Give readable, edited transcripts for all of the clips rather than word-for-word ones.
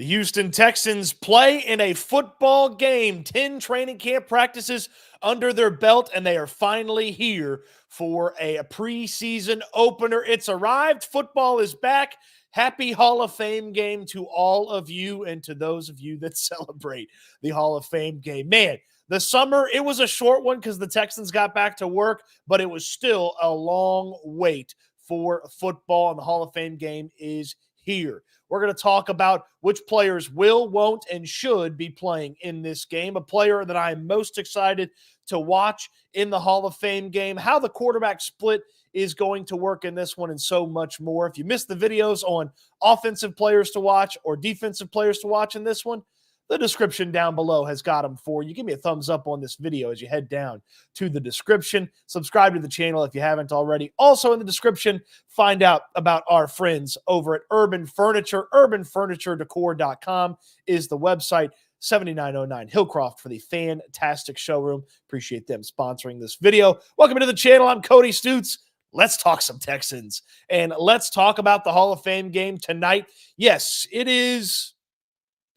The Houston Texans play in a football game, 10 training camp practices under their belt, and they are finally here for a preseason opener. It's arrived. Football is back. Happy Hall of Fame game to all of you and to those of you that celebrate the Hall of Fame game. Man, the summer, it was a short one because the Texans got back to work, but it was still a long wait for football, and the Hall of Fame game is here. We're going to talk about which players will, won't, and should be playing in this game. A player that I am most excited to watch in the Hall of Fame game, how the quarterback split is going to work in this one, and so much more. If you missed the videos on offensive players to watch or defensive players to watch in this one, the description down below has got them for you. Give me a thumbs up on this video as you head down to the description. Subscribe to the channel if you haven't already. Also in the description, find out about our friends over at Urban Furniture. UrbanFurnitureDecor.com is the website. 7909 Hillcroft for the fantastic showroom. Appreciate them sponsoring this video. Welcome to the channel. I'm Cody Stoots. Let's talk some Texans, and let's talk about the Hall of Fame game tonight. Yes, it is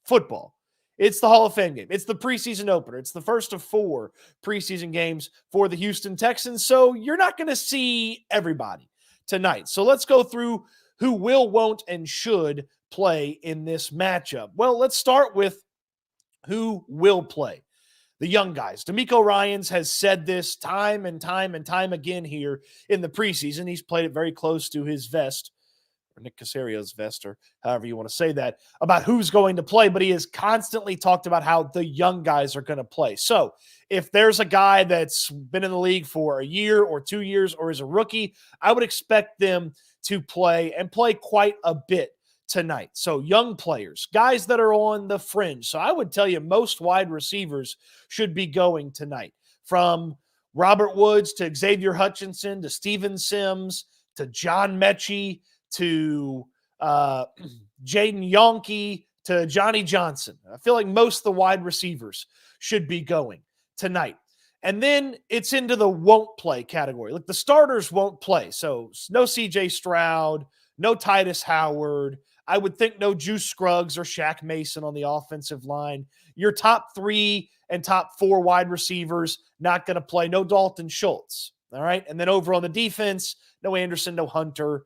football. It's the Hall of Fame game. It's the preseason opener. It's the first of 4 preseason games for the Houston Texans, so you're not going to see everybody tonight. So let's go through who will, won't, and should play in this matchup. Well, let's start with who will play. The young guys. DeMeco Ryans has said this time and time and time again here in the preseason. He's played it very close to his vest, or Nick Caserio's vest, or however you want to say that, about who's going to play, but he has constantly talked about how the young guys are going to play. So if there's a guy that's been in the league for a year or 2 years or is a rookie, I would expect them to play and play quite a bit tonight. So young players, guys that are on the fringe. So I would tell you most wide receivers should be going tonight, from Robert Woods to Xavier Hutchinson to Steven Sims to John Mechie to Jaden Yonke to Johnny Johnson. I feel like most of the wide receivers should be going tonight. And then it's into the won't play category. Like the starters won't play. So no CJ Stroud, no Titus Howard. I would think no Juice Scruggs or Shaq Mason on the offensive line. Your top 3 and top 4 wide receivers not going to play. No Dalton Schultz. All right. And then over on the defense, no Anderson, no Hunter.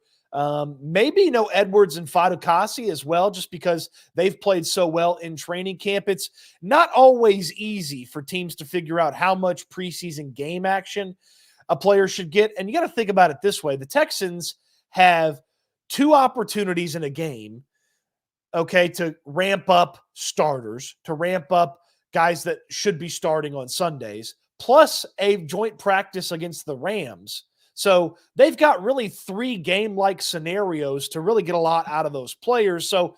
Maybe no Edwards and Fadukasi as well, just because they've played so well in training camp. It's not always easy for teams to figure out how much preseason game action a player should get. And you got to think about it this way. The Texans have 2 opportunities in a game, okay, to ramp up starters, to ramp up guys that should be starting on Sundays, plus a joint practice against the Rams. So they've got really 3 game-like scenarios to really get a lot out of those players. So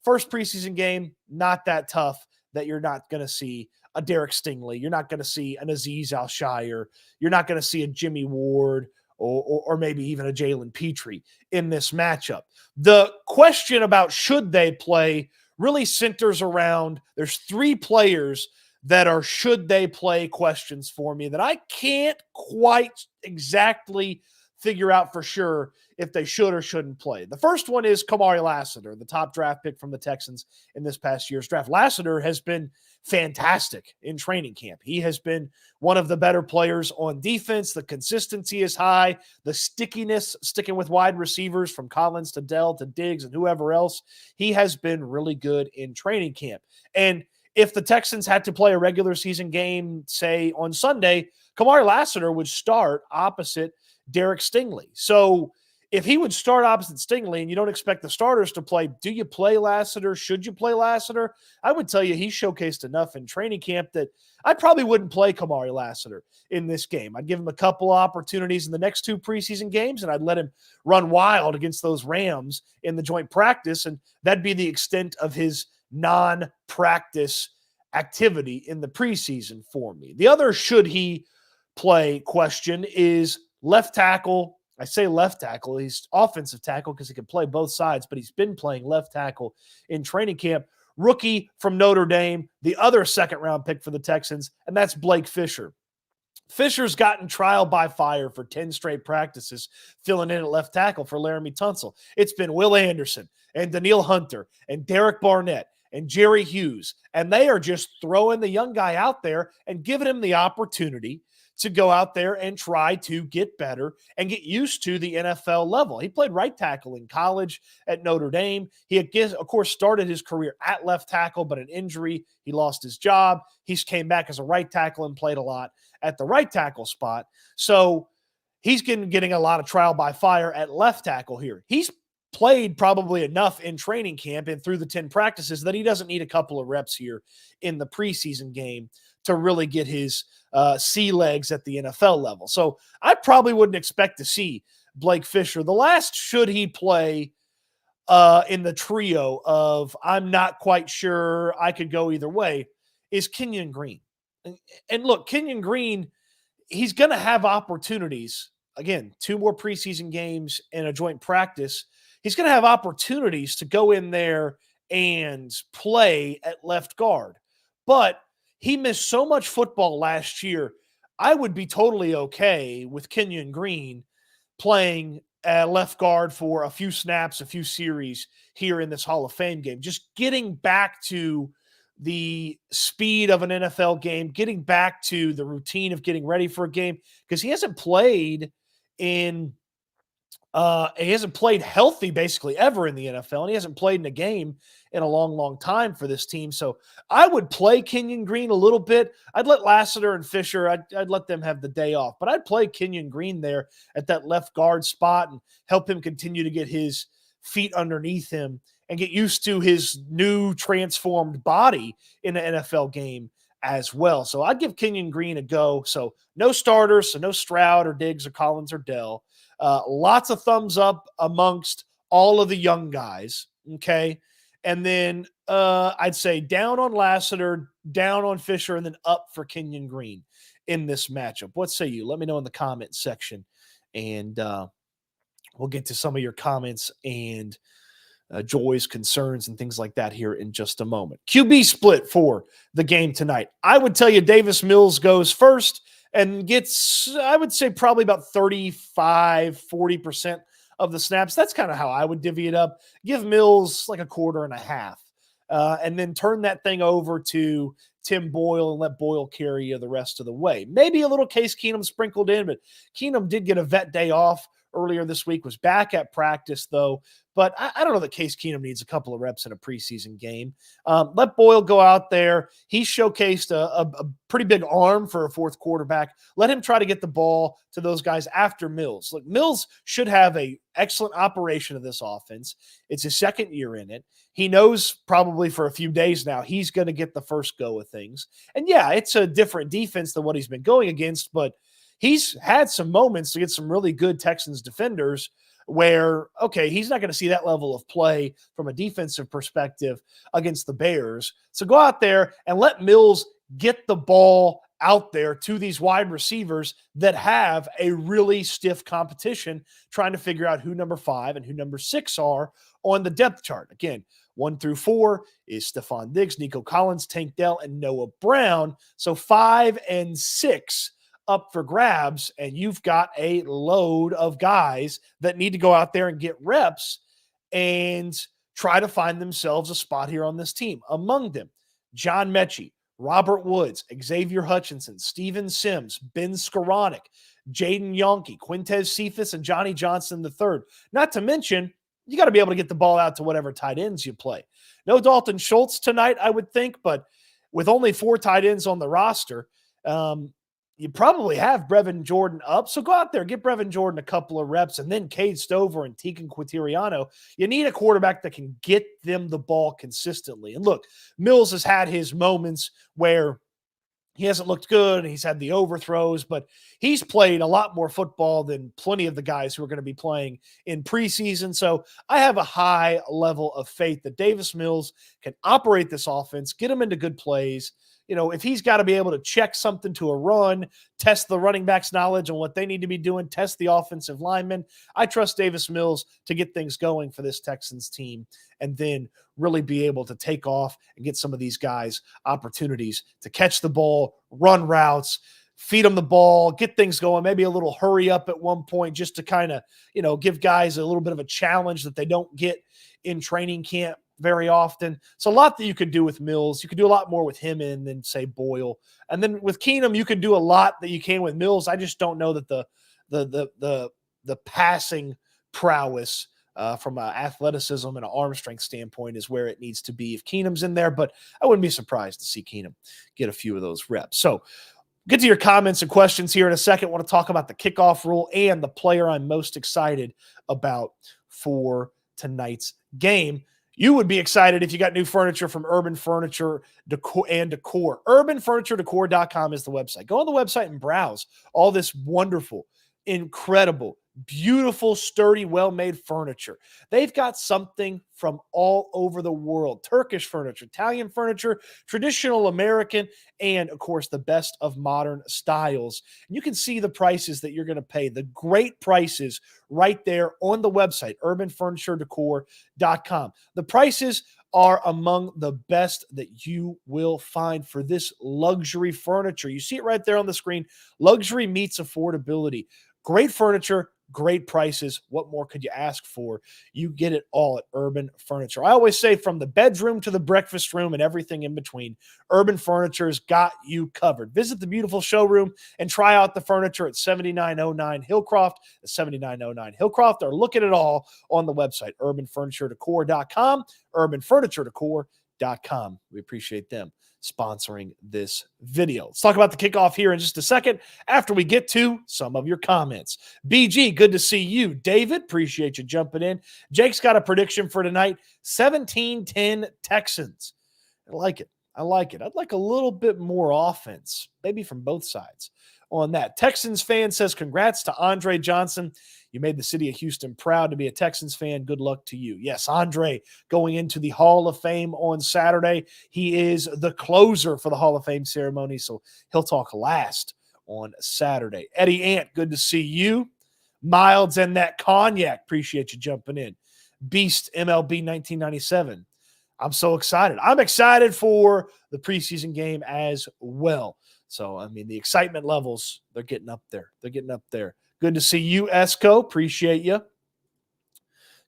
first preseason game, not that tough that you're not going to see a Derek Stingley. You're not going to see an Azeez Al-Shire. You're not going to see a Jimmy Ward or maybe even a Jalen Petrie in this matchup. The question about should they play really centers around there's 3 players that are should they play questions for me that I can't quite exactly figure out for sure if they should or shouldn't play. The first one is Kamari Lassiter, the top draft pick from the Texans in this past year's draft. Lassiter has been fantastic in training camp. He has been one of the better players on defense. The consistency is high. The stickiness, sticking with wide receivers from Collins to Dell to Diggs and whoever else, he has been really good in training camp. And if the Texans had to play a regular season game, say on Sunday, Kamari Lassiter would start opposite Derek Stingley. So if he would start opposite Stingley and you don't expect the starters to play, do you play Lassiter? Should you play Lassiter? I would tell you he showcased enough in training camp that I probably wouldn't play Kamari Lassiter in this game. I'd give him a couple opportunities in the next 2 preseason games, and I'd let him run wild against those Rams in the joint practice, and that'd be the extent of his non-practice activity in the preseason for me. The other should he play question is left tackle. I say left tackle. He's offensive tackle because he can play both sides, but he's been playing left tackle in training camp. Rookie from Notre Dame, the other second-round pick for the Texans, and that's Blake Fisher. Fisher's gotten trial by fire for 10 straight practices, filling in at left tackle for Laramie Tunsil. It's been Will Anderson and Daniil Hunter and Derek Barnett and Jerry Hughes, and they are just throwing the young guy out there and giving him the opportunity to go out there and try to get better and get used to the NFL level. He played right tackle in college at Notre Dame. He, of course, started his career at left tackle, but an injury, he lost his job. He came back as a right tackle and played a lot at the right tackle spot. So he's getting a lot of trial by fire at left tackle here. He's played probably enough in training camp and through the 10 practices that he doesn't need a couple of reps here in the preseason game to really get his sea legs at the NFL level. So I probably wouldn't expect to see Blake Fisher. The last should he play in the trio of I'm not quite sure, I could go either way, is Kenyon Green. And look, Kenyon Green, he's going to have opportunities. Again, 2 more preseason games and a joint practice. He's going to have opportunities to go in there and play at left guard. But he missed so much football last year. I would be totally okay with Kenyon Green playing left guard for a few snaps, a few series here in this Hall of Fame game. Just getting back to the speed of an NFL game, getting back to the routine of getting ready for a game, because he hasn't played healthy basically ever in the NFL, and he hasn't played in a game in a long, long time for this team. So I would play Kenyon Green a little bit. I'd let Lassiter and Fisher, I'd let them have the day off, but I'd play Kenyon Green there at that left guard spot and help him continue to get his feet underneath him and get used to his new transformed body in an NFL game as well. So I'd give Kenyon Green a go. So no starters, so no Stroud or Diggs or Collins or Dell. Lots of thumbs up amongst all of the young guys, okay? And then I'd say down on Lassiter, down on Fisher, and then up for Kenyon Green in this matchup. What say you? Let me know in the comment section, and we'll get to some of your comments and joys, concerns, and things like that here in just a moment. QB split for the game tonight. I would tell you Davis Mills goes first and gets, I would say, probably about 35-40% of the snaps. That's kind of how I would divvy it up. Give Mills like a quarter and a half, and then turn that thing over to Tim Boyle and let Boyle carry you the rest of the way. Maybe a little Case Keenum sprinkled in, but Keenum did get a vet day off earlier this week, was back at practice, though. But I don't know that Case Keenum needs a couple of reps in a preseason game. Let Boyle go out there. He showcased a pretty big arm for a fourth quarterback. Let him try to get the ball to those guys after Mills. Look, Mills should have an excellent operation of this offense. It's his second year in it. He knows probably for a few days now he's going to get the first go of things. And yeah, it's a different defense than what he's been going against, but he's had some moments against some really good Texans defenders where, okay, he's not going to see that level of play from a defensive perspective against the Bears. So go out there and let Mills get the ball out there to these wide receivers that have a really stiff competition trying to figure out who number 5 and who number 6 are on the depth chart. Again, 1 through 4 is Stefon Diggs, Nico Collins, Tank Dell, and Noah Brown. So 5 and 6 up for grabs, and you've got a load of guys that need to go out there and get reps and try to find themselves a spot here on this team. Among them, John Mechie, Robert Woods, Xavier Hutchinson, Steven Sims, Ben Skoranek, Jaden Yonke, Quintez Cephas, and Johnny Johnson III. Not to mention, you got to be able to get the ball out to whatever tight ends you play. No Dalton Schultz tonight, I would think, but with only 4 tight ends on the roster, you probably have Brevin Jordan up. So go out there, get Brevin Jordan a couple of reps, and then Cade Stover and Tegan Quintiriano. You need a quarterback that can get them the ball consistently. And look, Mills has had his moments where he hasn't looked good and he's had the overthrows, but he's played a lot more football than plenty of the guys who are going to be playing in preseason. So I have a high level of faith that Davis Mills can operate this offense, get him into good plays. You know, if he's got to be able to check something to a run, test the running back's knowledge on what they need to be doing, test the offensive linemen, I trust Davis Mills to get things going for this Texans team and then really be able to take off and get some of these guys opportunities to catch the ball, run routes, feed them the ball, get things going, maybe a little hurry up at one point just to kind of, you know, give guys a little bit of a challenge that they don't get in training camp. very often. So a lot that you could do with Mills. You could do a lot more with him in than, say, Boyle. And then with Keenum, you could do a lot that you can with Mills. I just don't know that the passing prowess from an athleticism and an arm strength standpoint is where it needs to be if Keenum's in there. But I wouldn't be surprised to see Keenum get a few of those reps. So get to your comments and questions here in a second. I want to talk about the kickoff rule and the player I'm most excited about for tonight's game. You would be excited if you got new furniture from Urban Furniture Decor and Decor. UrbanFurnitureDecor.com is the website. Go on the website and browse all this wonderful, incredible, beautiful, sturdy, well-made furniture. They've got something from all over the world. Turkish furniture, Italian furniture, traditional American, and, of course, the best of modern styles. And you can see the prices that you're going to pay, the great prices right there on the website, UrbanFurnitureDecor.com. The prices are among the best that you will find for this luxury furniture. You see it right there on the screen. Luxury meets affordability. Great furniture, great prices. What more could you ask for? You get it all at Urban Furniture. I always say from the bedroom to the breakfast room and everything in between, Urban Furniture's got you covered. Visit the beautiful showroom and try out the furniture at 7909 Hillcroft, or look at it all on the website, UrbanFurnitureDecor.com, UrbanFurnitureDecor.com. We appreciate them sponsoring this video. Let's talk about the kickoff here in just a second after we get to some of your comments. BG, good to see you. David, appreciate you jumping in. Jake's got a prediction for tonight, 17-10 Texans. I like it. I'd like a little bit more offense, maybe from both sides on that. Texans fan says, congrats to Andre Johnson. You made the city of Houston proud to be a Texans fan. Good luck to you. Yes, Andre going into the Hall of Fame on Saturday. He is the closer for the Hall of Fame ceremony, so he'll talk last on Saturday. Eddie Ant, good to see you. Milds and that cognac, appreciate you jumping in. Beast MLB 1997. I'm so excited. I'm excited for the preseason game as well. So, I mean, the excitement levels, they're getting up there. Good to see you, Esco. Appreciate you.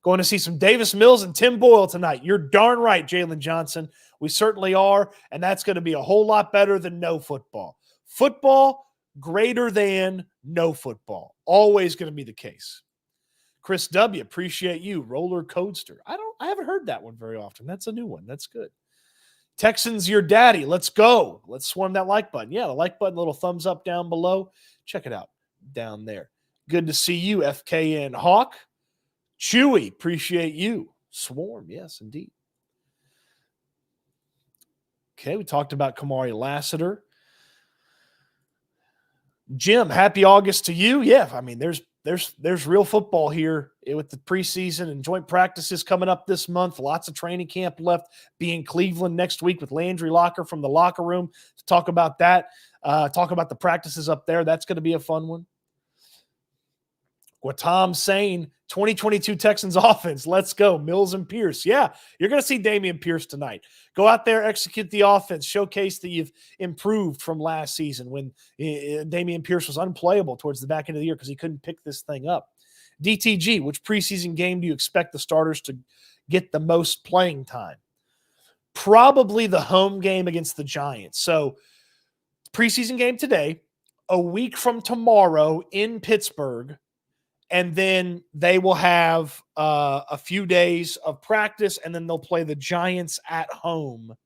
Going to see some Davis Mills and Tim Boyle tonight. You're darn right, Jalen Johnson. We certainly are, and that's going to be a whole lot better than no football. Football greater than no football. Always going to be the case. Chris W., appreciate you. Roller Coaster. I haven't heard that one very often. That's a new one. That's good. Texans, your daddy. Let's go. Let's swarm that like button. Yeah, the like button, little thumbs up down below. Check it out down there. Good to see you, FKN Hawk. Chewy, appreciate you. Swarm, yes, indeed. Okay, we talked about Kamari Lassiter. Jim, happy August to you. Yeah, I mean, there's real football here with the preseason and joint practices coming up this month. Lots of training camp left. Be in Cleveland next week with Landry Locker from the locker room to talk about that. Talk about the practices up there. That's going to be a fun one. What Tom's saying, 2022 Texans offense. Let's go. Mills and Pierce. Yeah, you're going to see Dameon Pierce tonight. Go out there, execute the offense, showcase that you've improved from last season when Dameon Pierce was unplayable towards the back end of the year because he couldn't pick this thing up. DTG, which preseason game do you expect the starters to get the most playing time? Probably the home game against the Giants. So preseason game today, a week from tomorrow in Pittsburgh, and then they will have a few days of practice, and then they'll play the Giants at home.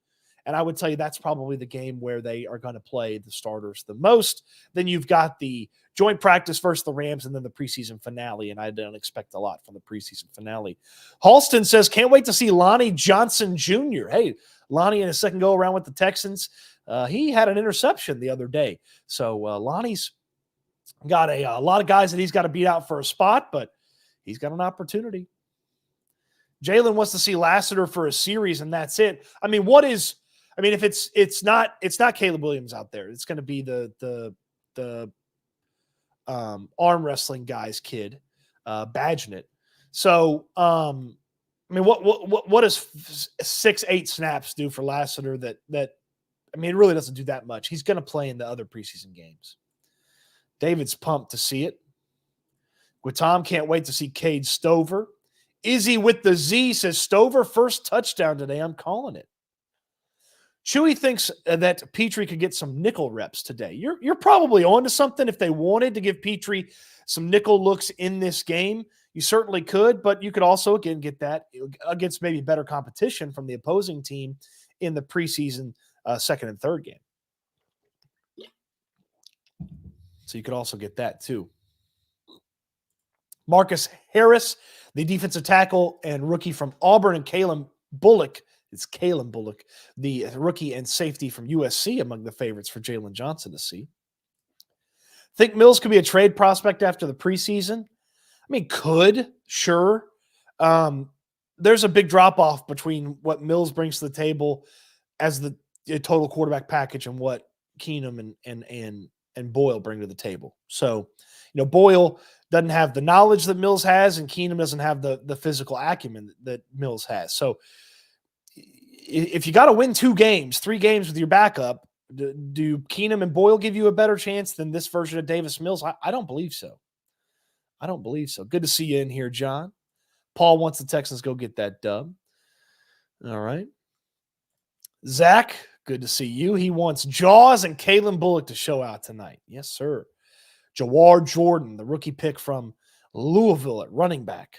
And I would tell you that's probably the game where they are going to play the starters the most. Then you've got the joint practice versus the Rams and then the preseason finale, and I don't expect a lot from the preseason finale. Halston says, can't wait to see Lonnie Johnson Jr. Hey, Lonnie in his second go-around with the Texans. He had an interception the other day. So Lonnie's got a lot of guys that he's got to beat out for a spot, but he's got an opportunity. Jalen wants to see Lassiter for a series, and that's it. I mean, if it's not Caleb Williams out there, it's going to be the arm wrestling guy's kid, Badgett. So, what does 6-8 snaps do for Lassiter? That it really doesn't do that much. He's going to play in the other preseason games. David's pumped to see it. Guatam can't wait to see Cade Stover Izzy with the Z says Stover first touchdown today. I'm calling it. Chewy thinks that Petrie could get some nickel reps today. You're probably on to something. If they wanted to give Petrie some nickel looks in this game, you certainly could, but you could also, again, get that against maybe better competition from the opposing team in the preseason second and third game. So you could also get that too. Marcus Harris, the defensive tackle and rookie from Auburn, and Kalen Bullock. It's Kalen Bullock, the rookie and safety from USC, among the favorites for Jalen Johnson to see. Think Mills could be a trade prospect after the preseason? I mean, could, sure. There's a big drop-off between what Mills brings to the table as the total quarterback package and what Keenum and Boyle bring to the table. So, Boyle doesn't have the knowledge that Mills has, and Keenum doesn't have the physical acumen that Mills has. So, if you got to win 3 games with your backup, do Keenum and Boyle give you a better chance than this version of Davis Mills? I don't believe so. I don't believe so. Good to see you in here, John. Paul wants the Texans go get that dub. All right. Zach, good to see you. He wants Jaws and Kalen Bullock to show out tonight. Yes, sir. Jawar Jordan, the rookie pick from Louisville at running back.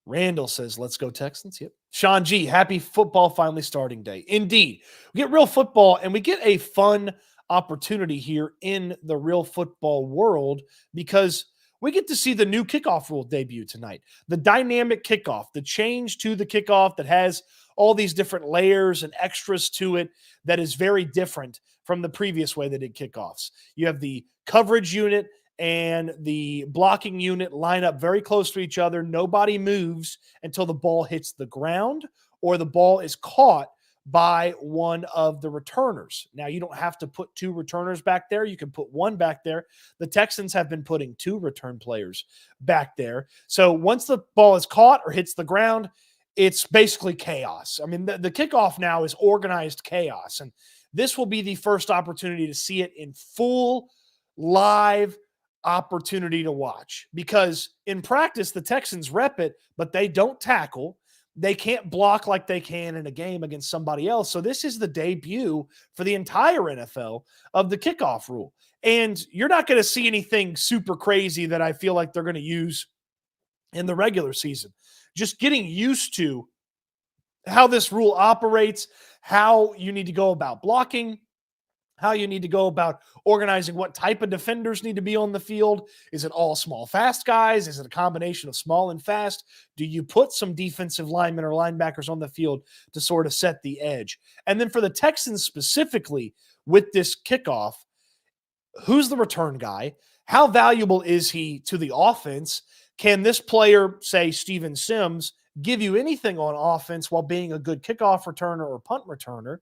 Randall says, let's go Texans. Yep. Sean G, happy football finally starting day. Indeed. We get real football, and we get a fun opportunity here in the real football world because we get to see the new kickoff rule debut tonight. The dynamic kickoff, the change to the kickoff that has all these different layers and extras to it that is very different from the previous way they did kickoffs. You have the coverage unit and the blocking unit line up very close to each other. Nobody moves until the ball hits the ground or the ball is caught by one of the returners. Now, you don't have to put 2 returners back there. You can put 1 back there. The Texans have been putting 2 return players back there. So once the ball is caught or hits the ground, it's basically chaos. I mean, the kickoff now is organized chaos, and this will be the first opportunity to see it in full live opportunity to watch, because in practice, the Texans rep it, but they don't tackle. They can't block like they can in a game against somebody else. So this is the debut for the entire NFL of the kickoff rule. And you're not going to see anything super crazy that I feel like they're going to use in the regular season. Just getting used to how this rule operates, how you need to go about blocking, how you need to go about organizing what type of defenders need to be on the field. Is it all small, fast guys? Is it a combination of small and fast? Do you put some defensive linemen or linebackers on the field to sort of set the edge? And then for the Texans specifically with this kickoff, who's the return guy? How valuable is he to the offense? Can this player, say Steven Sims, give you anything on offense while being a good kickoff returner or punt returner?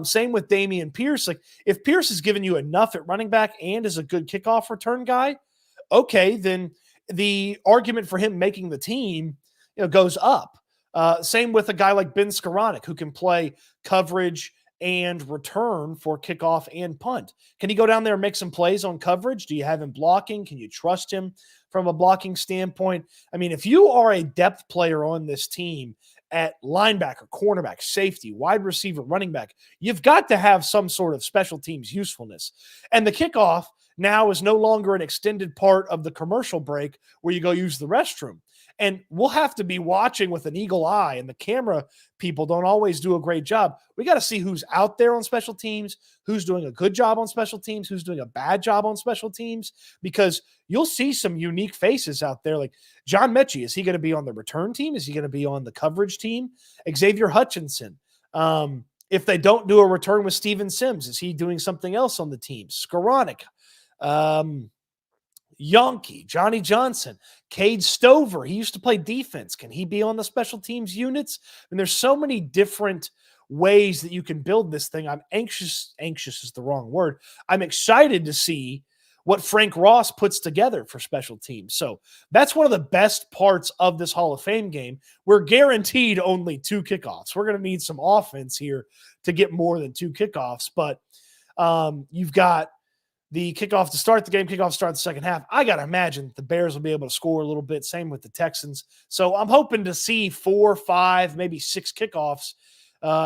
Same with Dameon Pierce. Like, if Pierce is giving you enough at running back and is a good kickoff return guy, okay, then the argument for him making the team, goes up. Same with a guy like Ben Skoranek, who can play coverage and return for kickoff and punt. Can he go down there and make some plays on coverage? Do you have him blocking? Can you trust him from a blocking standpoint? I mean, if you are a depth player on this team at linebacker, cornerback, safety, wide receiver, running back, you've got to have some sort of special teams usefulness. And the kickoff now is no longer an extended part of the commercial break where you go use the restroom. And we'll have to be watching with an eagle eye, and the camera people don't always do a great job. We got to see who's out there on special teams, who's doing a good job on special teams, who's doing a bad job on special teams, because you'll see some unique faces out there. Like John Mechie, is he going to be on the return team? Is he going to be on the coverage team? Xavier Hutchinson. If they don't do a return with Steven Sims, is he doing something else on the team? Skoranek. Yonke, Johnny Johnson, Cade Stover. He used to play defense. Can he be on the special teams units? And there's so many different ways that you can build this thing. I'm anxious is the wrong word. I'm excited to see what Frank Ross puts together for special teams. So that's one of the best parts of this Hall of Fame game. We're guaranteed only 2 kickoffs. We're going to need some offense here to get more than 2 kickoffs, but you've got the kickoff to start the game, kickoff to start the second half. I got to imagine the Bears will be able to score a little bit. Same with the Texans. So I'm hoping to see 4, 5, maybe 6 kickoffs,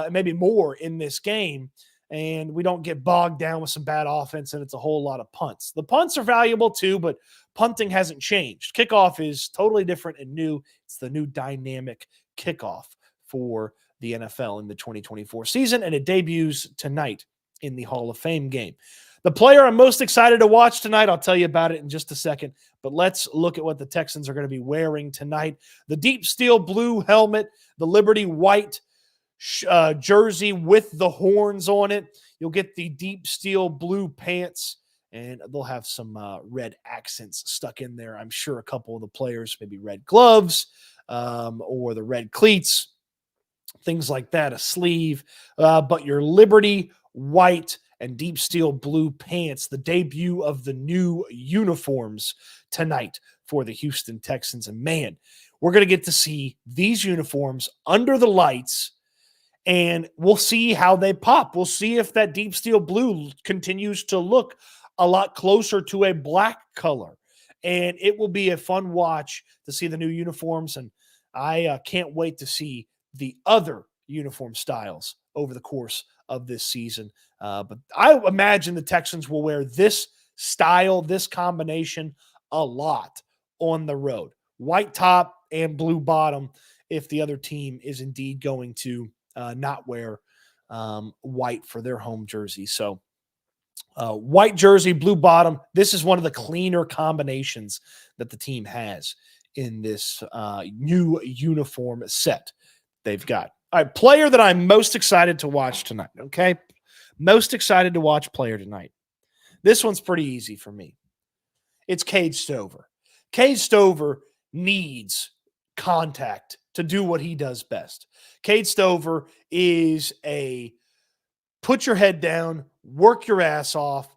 maybe more in this game. And we don't get bogged down with some bad offense and it's a whole lot of punts. The punts are valuable too, but punting hasn't changed. Kickoff is totally different and new. It's the new dynamic kickoff for the NFL in the 2024 season, and it debuts tonight in the Hall of Fame game. The player I'm most excited to watch tonight, I'll tell you about it in just a second, but let's look at what the Texans are going to be wearing tonight. The deep steel blue helmet, the Liberty white jersey with the horns on it. You'll get the deep steel blue pants, and they'll have some red accents stuck in there. I'm sure a couple of the players, maybe red gloves or the red cleats, things like that, a sleeve. But your Liberty white and deep steel blue pants, the debut of the new uniforms tonight for the Houston Texans. And man, we're going to get to see these uniforms under the lights, and we'll see how they pop. We'll see if that deep steel blue continues to look a lot closer to a black color. And it will be a fun watch to see the new uniforms. And I can't wait to see the other uniform styles over the course of this season. But I imagine the Texans will wear this style, this combination a lot on the road. White top and blue bottom if the other team is indeed going to not wear white for their home jersey. So white jersey, blue bottom. This is one of the cleaner combinations that the team has in this new uniform set they've got. All right, player that I'm most excited to watch tonight, okay? Most excited to watch player tonight. This one's pretty easy for me. It's Cade Stover. Cade Stover needs contact to do what he does best. Cade Stover is a put your head down, work your ass off,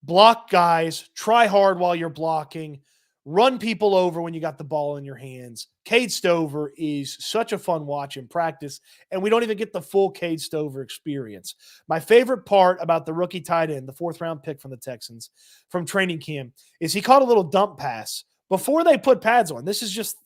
block guys, try hard while you're blocking, run people over when you got the ball in your hands. Cade Stover is such a fun watch in practice, and we don't even get the full Cade Stover experience. My favorite part about the rookie tight end, the 4th-round pick from the Texans from training camp, is he caught a little dump pass before they put pads on. This is just,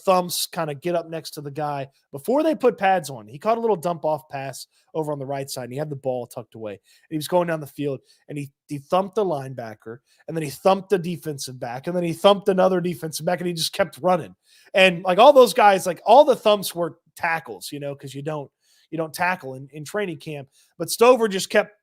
thumbs kind of get up next to the guy. Before they put pads on, he caught a little dump off pass over on the right side, and he had the ball tucked away. And he was going down the field, and he thumped the linebacker, and then he thumped the defensive back, and then he thumped another defensive back, and he just kept running. And like all those guys, like all the thumps were tackles, because you don't tackle in training camp. But Stover just kept,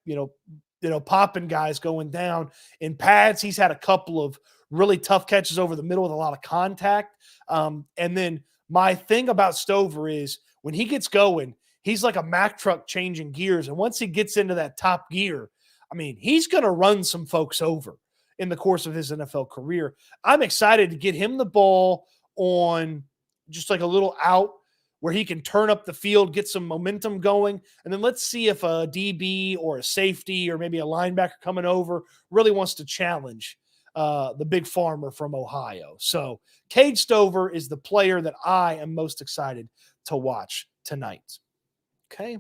popping guys going down in pads. He's had a couple of really tough catches over the middle with a lot of contact. And then my thing about Stover is when he gets going, he's like a Mack truck changing gears. And once he gets into that top gear, I mean, he's going to run some folks over in the course of his NFL career. I'm excited to get him the ball on just like a little out where he can turn up the field, get some momentum going. And then let's see if a DB or a safety or maybe a linebacker coming over really wants to challenge the big farmer from Ohio. So Cade Stover is the player that I am most excited to watch tonight. Okay.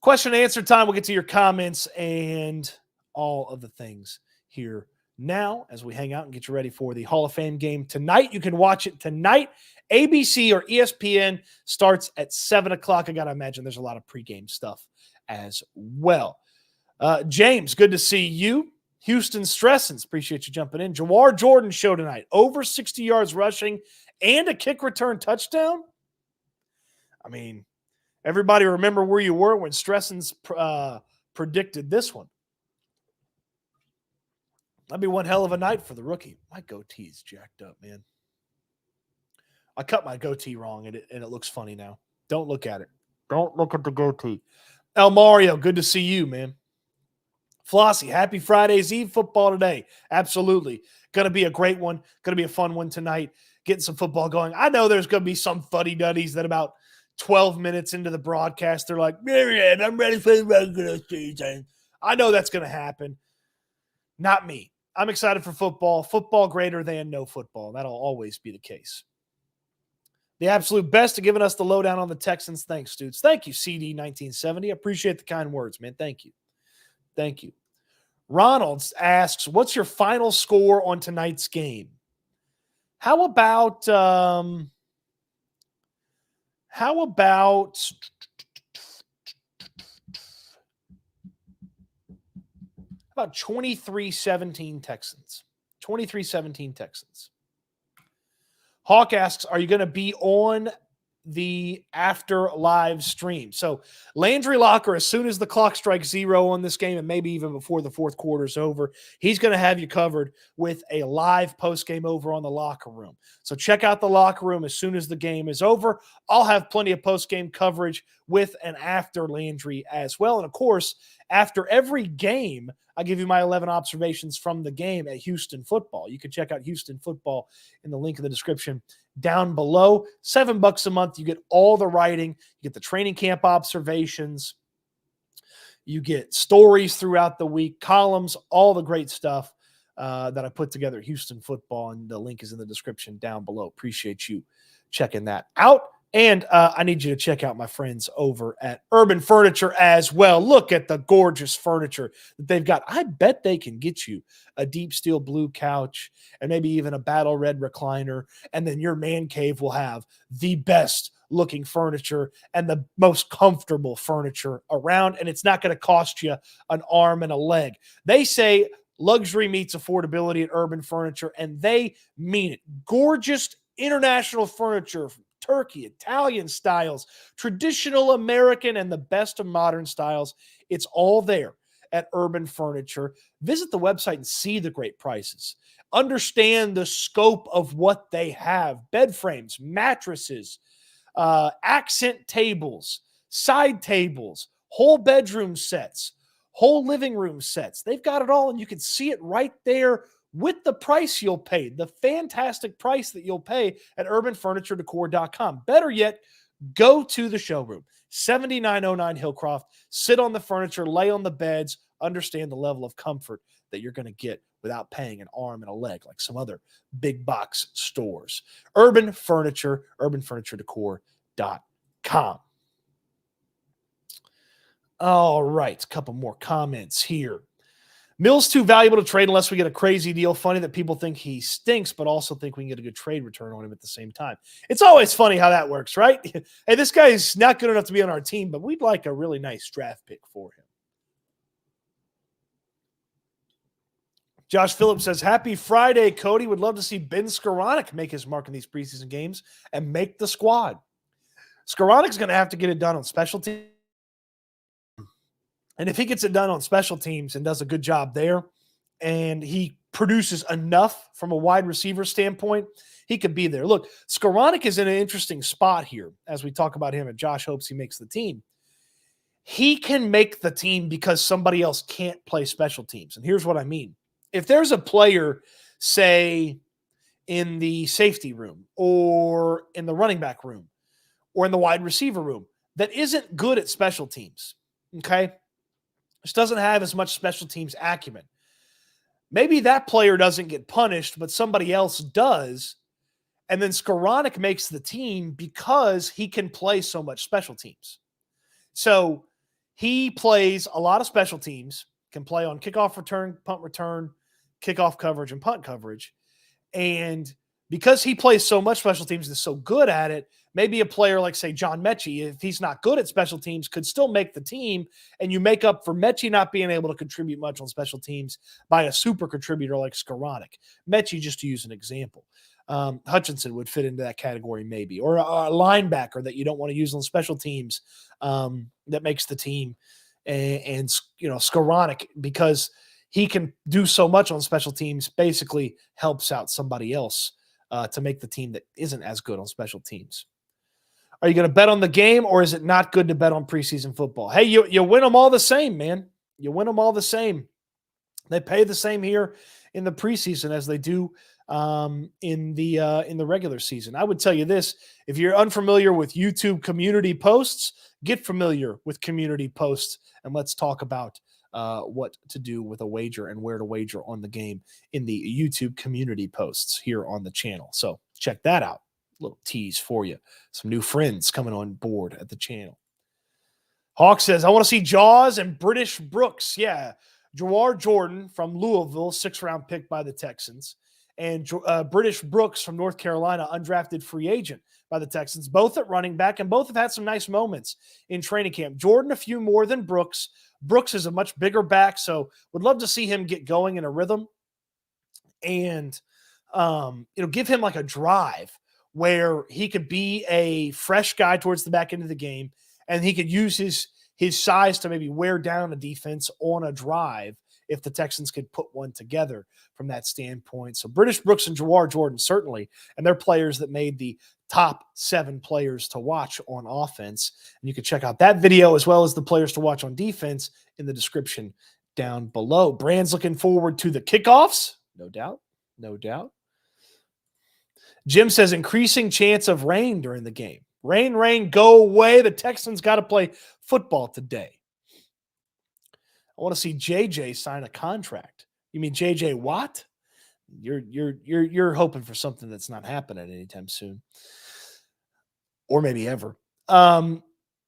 Question and answer time. We'll get to your comments and all of the things here now as we hang out and get you ready for the Hall of Fame game tonight. You can watch it tonight. ABC or ESPN starts at 7 o'clock. I got to imagine there's a lot of pregame stuff as well. James, good to see you. Houston Stressins, appreciate you jumping in. Jawar Jordan show tonight. Over 60 yards rushing and a kick return touchdown. I mean, everybody remember where you were when Stressins predicted this one. That'd be one hell of a night for the rookie. My goatee's jacked up, man. I cut my goatee wrong, and it looks funny now. Don't look at it. Don't look at the goatee. El Mario, good to see you, man. Flossie, happy Friday's Eve football today. Absolutely. Going to be a great one. Going to be a fun one tonight. Getting some football going. I know there's going to be some fuddy-duddies that about 12 minutes into the broadcast, they're like, man, I'm ready for the regular season. I know that's going to happen. Not me. I'm excited for football. Football greater than no football. That'll always be the case. The absolute best of giving us the lowdown on the Texans. Thanks, Stoots. Thank you, CD1970. Appreciate the kind words, man. Thank you. Thank you. Ronalds asks, what's your final score on tonight's game? How about how about 23-17 Texans? 23-17 Texans. Hawk asks, are you going to be on the after live stream? So Landry Locker, as soon as the clock strikes 0 on this game, and maybe even before the fourth quarter is over, he's going to have you covered with a live post game over on the locker room. So check out the locker room as soon as the game is over. I'll have plenty of post game coverage with and after Landry as well. And of course, after every game, I give you my 11 observations from the game at Houston Football. You can check out Houston Football in the link in the description down below. $7 a month. You get all the writing. You get the training camp observations. You get stories throughout the week, columns, all the great stuff that I put together at Houston Football, and the link is in the description down below. Appreciate you checking that out. And I need you to check out my friends over at Urban Furniture as well. Look at the gorgeous furniture that they've got. I bet they can get you a deep steel blue couch and maybe even a battle red recliner. And then your man cave will have the best looking furniture and the most comfortable furniture around. And it's not going to cost you an arm and a leg. They say luxury meets affordability at Urban Furniture, and they mean it. Gorgeous international furniture from Turkey, Italian styles, traditional American, and the best of modern styles. It's all there at Urban Furniture. Visit the website and see the great prices. Understand the scope of what they have. Bed frames, mattresses, accent tables, side tables, whole bedroom sets, whole living room sets. They've got it all, and you can see it right there with the price you'll pay, the fantastic price that you'll pay at urbanfurnituredecor.com. Better yet, go to the showroom, 7909 Hillcroft, sit on the furniture, lay on the beds, understand the level of comfort that you're going to get without paying an arm and a leg like some other big box stores. Urban Furniture, urbanfurnituredecor.com. All right, a couple more comments here. Mill's too valuable to trade unless we get a crazy deal. Funny that people think he stinks, but also think we can get a good trade return on him at the same time. It's always funny how that works, right? Hey, this guy is not good enough to be on our team, but we'd like a really nice draft pick for him. Josh Phillips says, happy Friday, Cody. Would love to see Ben Skoranek make his mark in these preseason games and make the squad. Skoranek's going to have to get it done on special teams. And if he gets it done on special teams and does a good job there, and he produces enough from a wide receiver standpoint, he could be there. Look, Skoranek is in an interesting spot here as we talk about him, and Josh hopes he makes the team. He can make the team because somebody else can't play special teams. And here's what I mean. If there's a player, say, in the safety room or in the running back room or in the wide receiver room that isn't good at special teams, okay, just doesn't have as much special teams acumen, maybe that player doesn't get punished, but somebody else does, and then Skoranek makes the team because he can play so much special teams. So he plays a lot of special teams, can play on kickoff return, punt return, kickoff coverage, and punt coverage. And because he plays so much special teams and is so good at it, maybe a player like, say, John Mechie, if he's not good at special teams, could still make the team, and you make up for Mechie not being able to contribute much on special teams by a super contributor like Skoranek. Mechie, just to use an example. Hutchinson would fit into that category maybe, or a linebacker that you don't want to use on special teams that makes the team. And Skoranek, because he can do so much on special teams, basically helps out somebody else to make the team that isn't as good on special teams. Are you going to bet on the game, or is it not good to bet on preseason football? Hey, you win them all the same, man. You win them all the same. They pay the same here in the preseason as they do in the regular season. I would tell you this: if you're unfamiliar with YouTube community posts, get familiar with community posts, and let's talk about what to do with a wager and where to wager on the game in the YouTube community posts here on the channel. So check that out. Little tease for you. Some new friends coming on board at the channel. Hawk says, I want to see Jaws and British Brooks. Yeah. Jawar Jordan from Louisville, 6th-round pick by the Texans, and British Brooks from North Carolina, undrafted free agent by the Texans, both at running back, and both have had some nice moments in training camp. Jordan, a few more than Brooks. Brooks is a much bigger back, so would love to see him get going in a rhythm and, give him like a drive where he could be a fresh guy towards the back end of the game, and he could use his size to maybe wear down a defense on a drive if the Texans could put one together from that standpoint. So British Brooks and Jawar Jordan, certainly, and they're players that made the top 7 players to watch on offense. And you can check out that video as well as the players to watch on defense in the description down below. Brand's looking forward to the kickoffs. No doubt. No doubt. Jim says increasing chance of rain during the game. Rain, go away. The Texans got to play football today. I want to see JJ sign a contract. You mean JJ Watt? You're hoping for something that's not happening anytime soon, or maybe ever.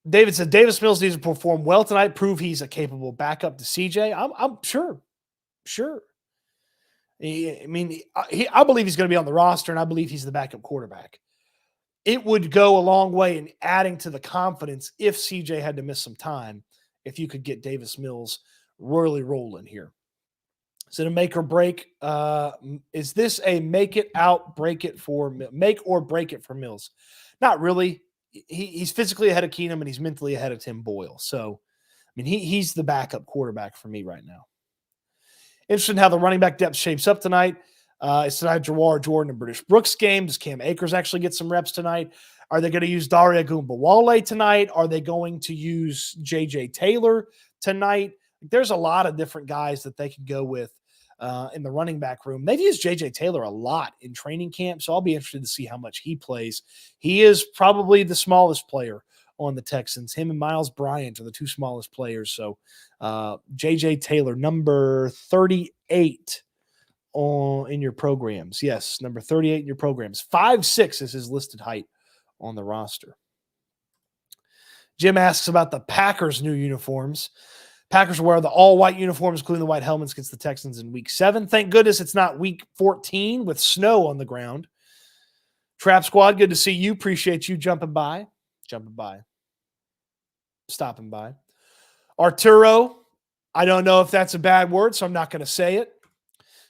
David said Davis Mills needs to perform well tonight, prove he's a capable backup to CJ. I'm sure. I believe he's going to be on the roster, and I believe he's the backup quarterback. It would go a long way in adding to the confidence if CJ had to miss some time, if you could get Davis Mills really rolling here. Is it a make or break? Is this a make or break it for Mills? Not really. He's physically ahead of Keenum, and he's mentally ahead of Tim Boyle. So, he's the backup quarterback for me right now. Interesting how the running back depth shapes up tonight. It's tonight Jawar Jordan and British Brooks game. Does Cam Akers actually get some reps tonight? Are they going to use Daria Gumbawale tonight? Are they going to use J.J. Taylor tonight? There's a lot of different guys that they can go with in the running back room. They've used J.J. Taylor a lot in training camp, so I'll be interested to see how much he plays. He is probably the smallest player on the Texans. Him and Miles Bryant are the 2 smallest players. So J.J. Taylor, number 38 in your programs. Yes, number 38 in your programs. 5'6" is his listed height on the roster. Jim asks about the Packers' new uniforms. Packers wear the all-white uniforms, including the white helmets, against the Texans in Week 7. Thank goodness it's not Week 14 with snow on the ground. Trap Squad, good to see you. Appreciate you stopping by. Arturo, I don't know if that's a bad word, so I'm not going to say it.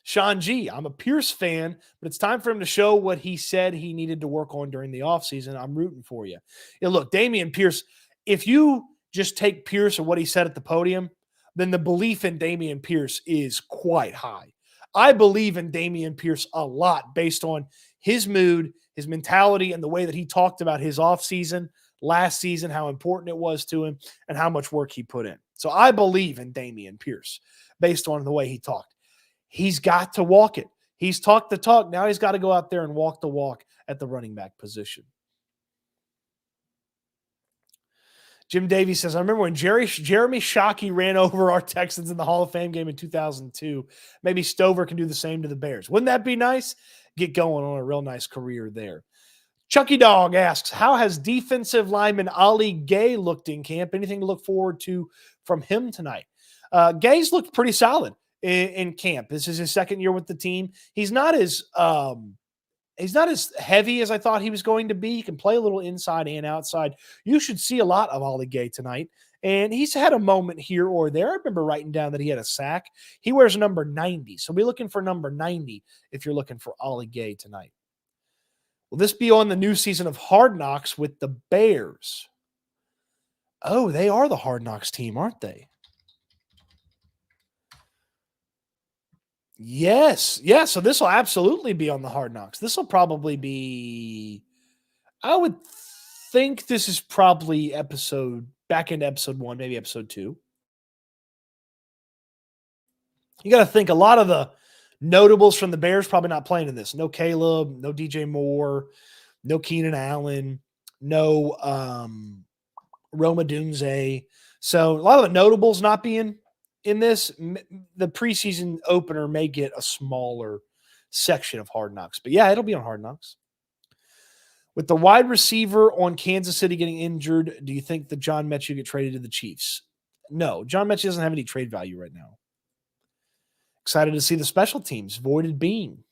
Sean G, I'm a Pierce fan, but it's time for him to show what he said he needed to work on during the offseason. I'm rooting for you. Look, Dameon Pierce, if you just take Pierce and what he said at the podium, then the belief in Dameon Pierce is quite high. I believe in Dameon Pierce a lot based on his mood, his mentality, and the way that he talked about his offseason last season, how important it was to him, and how much work he put in. So I believe in Dameon Pierce based on the way he talked. He's got to walk it. He's talked the talk. Now he's got to go out there and walk the walk at the running back position. Jim Davies says, I remember when Jeremy Shockey ran over our Texans in the Hall of Fame game in 2002. Maybe Stover can do the same to the Bears. Wouldn't that be nice? Get going on a real nice career there. Chucky Dog asks, how has defensive lineman Ali Gay looked in camp? Anything to look forward to from him tonight? Gay's looked pretty solid in camp. This is his second year with the team. He's not as heavy as I thought he was going to be. He can play a little inside and outside. You should see a lot of Ali Gay tonight. And he's had a moment here or there. I remember writing down that he had a sack. He wears number 90. So be looking for number 90 if you're looking for Ali Gay tonight. Will this be on the new season of Hard Knocks with the Bears? Oh, they are the Hard Knocks team, aren't they? Yes. Yeah, so this will absolutely be on the Hard Knocks. This will probably be, I would think this is probably back into episode 1, maybe episode 2. You got to think a lot of the notables from the Bears probably not playing in this. No Caleb, no DJ Moore, no Keenan Allen, no Roma Dunze. So a lot of the notables not being in this. The preseason opener may get a smaller section of Hard Knocks. But yeah, it'll be on Hard Knocks. With the wide receiver on Kansas City getting injured, do you think that John Mechie get traded to the Chiefs? No, John Mechie doesn't have any trade value right now. Excited to see the special teams. Voided Bean.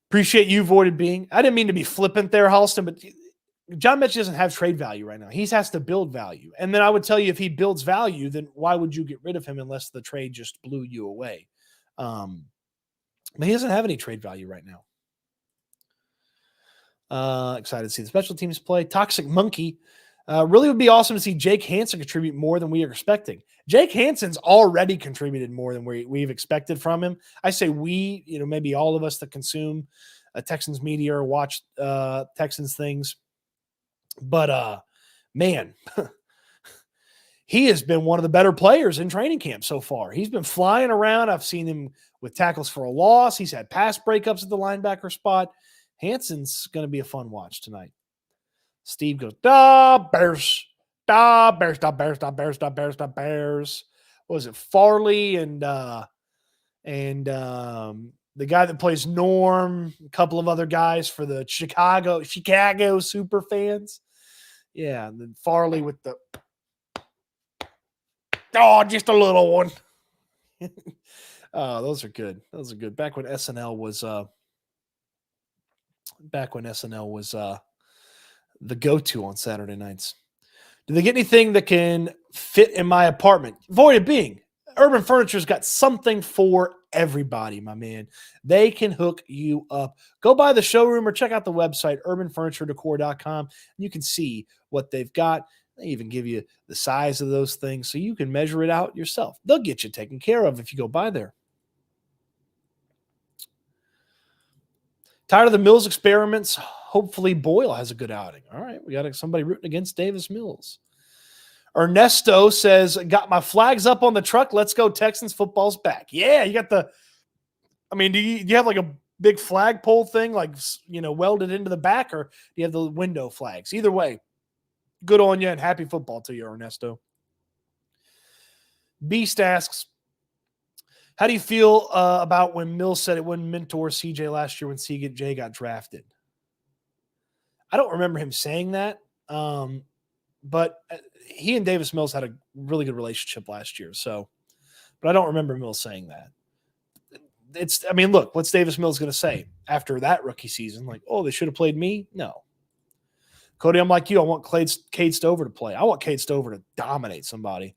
Appreciate you, Voided Bean. I didn't mean to be flippant there, Halston, but John Mechie doesn't have trade value right now. He has to build value. And then I would tell you, if he builds value, then why would you get rid of him unless the trade just blew you away? But he doesn't have any trade value right now. Excited to see the special teams play. Toxic Monkey. Really would be awesome to see Jake Hansen contribute more than we are expecting. Jake Hansen's already contributed more than we've expected from him. I say we, maybe all of us that consume Texans media or watch Texans things. But, man, he has been one of the better players in training camp so far. He's been flying around. I've seen him with tackles for a loss. He's had pass breakups at the linebacker spot. Hansen's going to be a fun watch tonight. Steve goes, Bears. Bears. What was it? Farley and the guy that plays Norm, a couple of other guys for the Chicago super fans. Yeah, and then Farley with the just a little one. Those are good. Those are good. Back when SNL was the go-to on Saturday nights. Do they get anything that can fit in my apartment? Voided Being. Urban Furniture's got something for everybody, my man. They can hook you up. Go by the showroom or check out the website, urbanfurnituredecor.com. You can see what they've got. They even give you the size of those things so you can measure it out yourself. They'll get you taken care of if you go by there. Tired of the Mills experiments? Hopefully Boyle has a good outing. All right, we got somebody rooting against Davis Mills. Ernesto says, got my flags up on the truck. Let's go Texans. Football's back. Yeah, you got do you have like a big flagpole thing welded into the back, or do you have the window flags? Either way, good on you and happy football to you, Ernesto. Beast asks, how do you feel about when Mills said it wouldn't mentor CJ last year when CJ got drafted? I don't remember him saying that, but he and Davis Mills had a really good relationship last year. But I don't remember Mills saying that. Look, what's Davis Mills going to say after that rookie season? Like, oh, they should have played me? No. Cody, I'm like you. I want Cade Stover to play. I want Cade Stover to dominate somebody.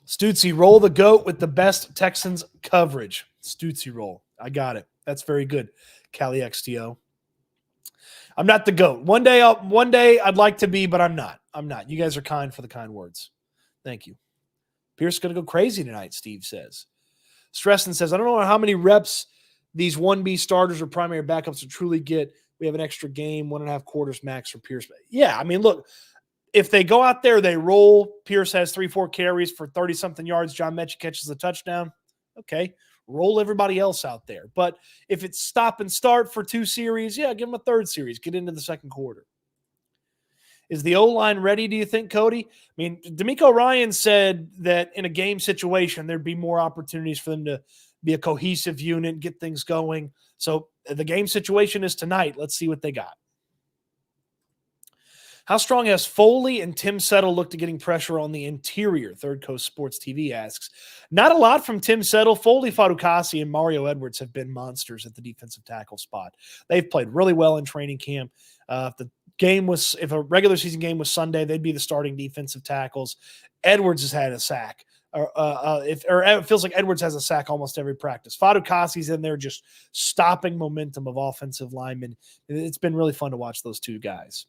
Stootsy, roll the GOAT with the best Texans coverage. Stootsy roll. I got it. That's very good. Cali XTO. I'm not the GOAT. One day I'd like to be, but I'm not. You guys are kind for the kind words. Thank you. Pierce is going to go crazy tonight, Steve says. Stresson says, I don't know how many reps these 1B starters or primary backups will truly get. We have an extra game, 1.5 quarters max for Pierce. Yeah, look, if they go out there, they roll, Pierce has 3-4 carries for 30-something yards, John Mechie catches a touchdown, okay, roll everybody else out there. But if it's stop and start for 2 series, yeah, give them a third series, get into the second quarter. Is the O-line ready, do you think, Cody? D'Amico Ryan said that in a game situation, there'd be more opportunities for them to be a cohesive unit, get things going. So the game situation is tonight. Let's see what they got. How strong has Foley and Tim Settle looked at getting pressure on the interior? Third Coast Sports TV asks. Not a lot from Tim Settle. Foley, Fadukasi, and Mario Edwards have been monsters at the defensive tackle spot. They've played really well in training camp. If a regular season game was Sunday, they'd be the starting defensive tackles. Edwards has had a sack. It feels like Edwards has a sack almost every practice. Fadukasi's in there just stopping momentum of offensive linemen. It's been really fun to watch those two guys.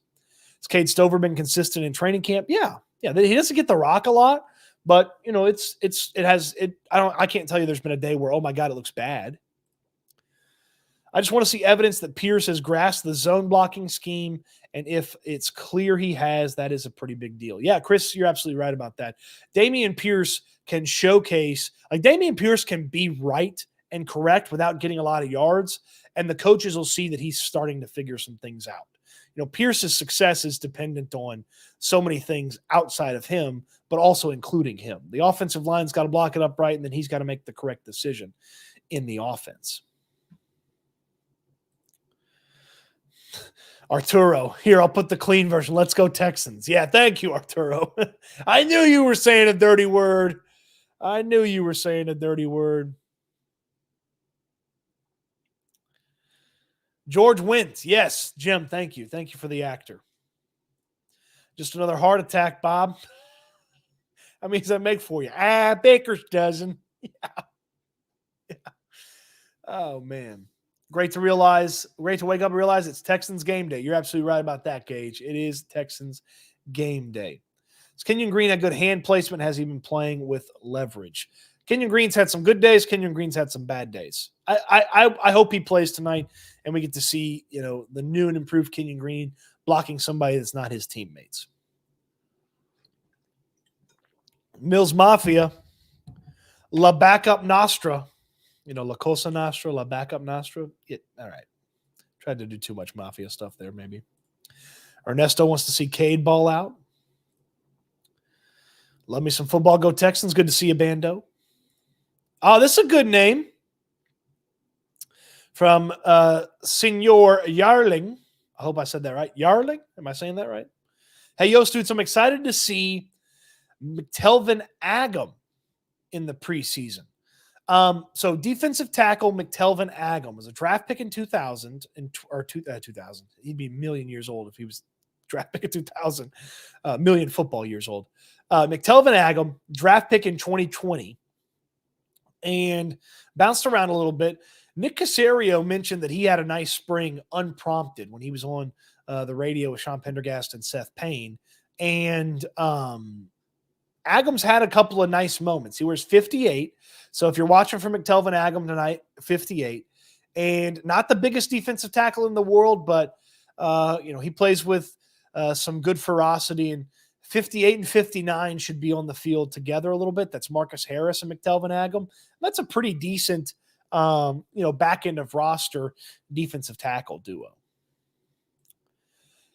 Has Cade Stover been consistent in training camp? Yeah. He doesn't get the rock a lot, but I can't tell you there's been a day where, oh my God, it looks bad. I just want to see evidence that Pierce has grasped the zone blocking scheme, and if it's clear he has, that is a pretty big deal. Yeah, Chris, you're absolutely right about that. Dameon Pierce can showcase, Dameon Pierce can be right and correct without getting a lot of yards, and the coaches will see that he's starting to figure some things out. Pierce's success is dependent on so many things outside of him, but also including him. The offensive line's got to block it up right, and then he's got to make the correct decision in the offense. Arturo, here, I'll put the clean version. Let's go Texans. Yeah, thank you, Arturo. I knew you were saying a dirty word. I knew you were saying a dirty word. George Wint. Yes, Jim, thank you. Thank you for the actor. Just another heart attack, Bob. How many does that make for you? Baker's dozen. Oh, man. Great to wake up and realize it's Texans game day. You're absolutely right about that, Gage. It is Texans game day. Kenyon Green had good hand placement. Has he been playing with leverage? Kenyon Green's had some good days. Kenyon Green's had some bad days. I hope he plays tonight and we get to see, the new and improved Kenyon Green blocking somebody that's not his teammates. Mills Mafia, La Backup Nostra. La Cosa Nostra, La Backup Nostra. All right. Tried to do too much Mafia stuff there, maybe. Ernesto wants to see Cade ball out. Love me some football. Go Texans. Good to see you, Bando. Oh, this is a good name. From Senor Yarling. I hope I said that right. Yarling? Am I saying that right? Hey, yo, Stoots, I'm excited to see McTelvin Agam in the preseason. So defensive tackle McTelvin Agam was a draft pick in 2000. He'd be a million years old if he was draft pick in 2000. Million football years old. McTelvin Agam, draft pick in 2020. And bounced around a little bit. Nick Caserio mentioned that he had a nice spring unprompted when he was on the radio with Sean Pendergast and Seth Payne. And Agam's had a couple of nice moments. He wears 58. So if you're watching for McTelvin Agam tonight, 58. And not the biggest defensive tackle in the world, but, he plays with some good ferocity. And 58 and 59 should be on the field together a little bit. That's Marcus Harris and McTelvin Agam. That's a pretty decent, back end of roster defensive tackle duo.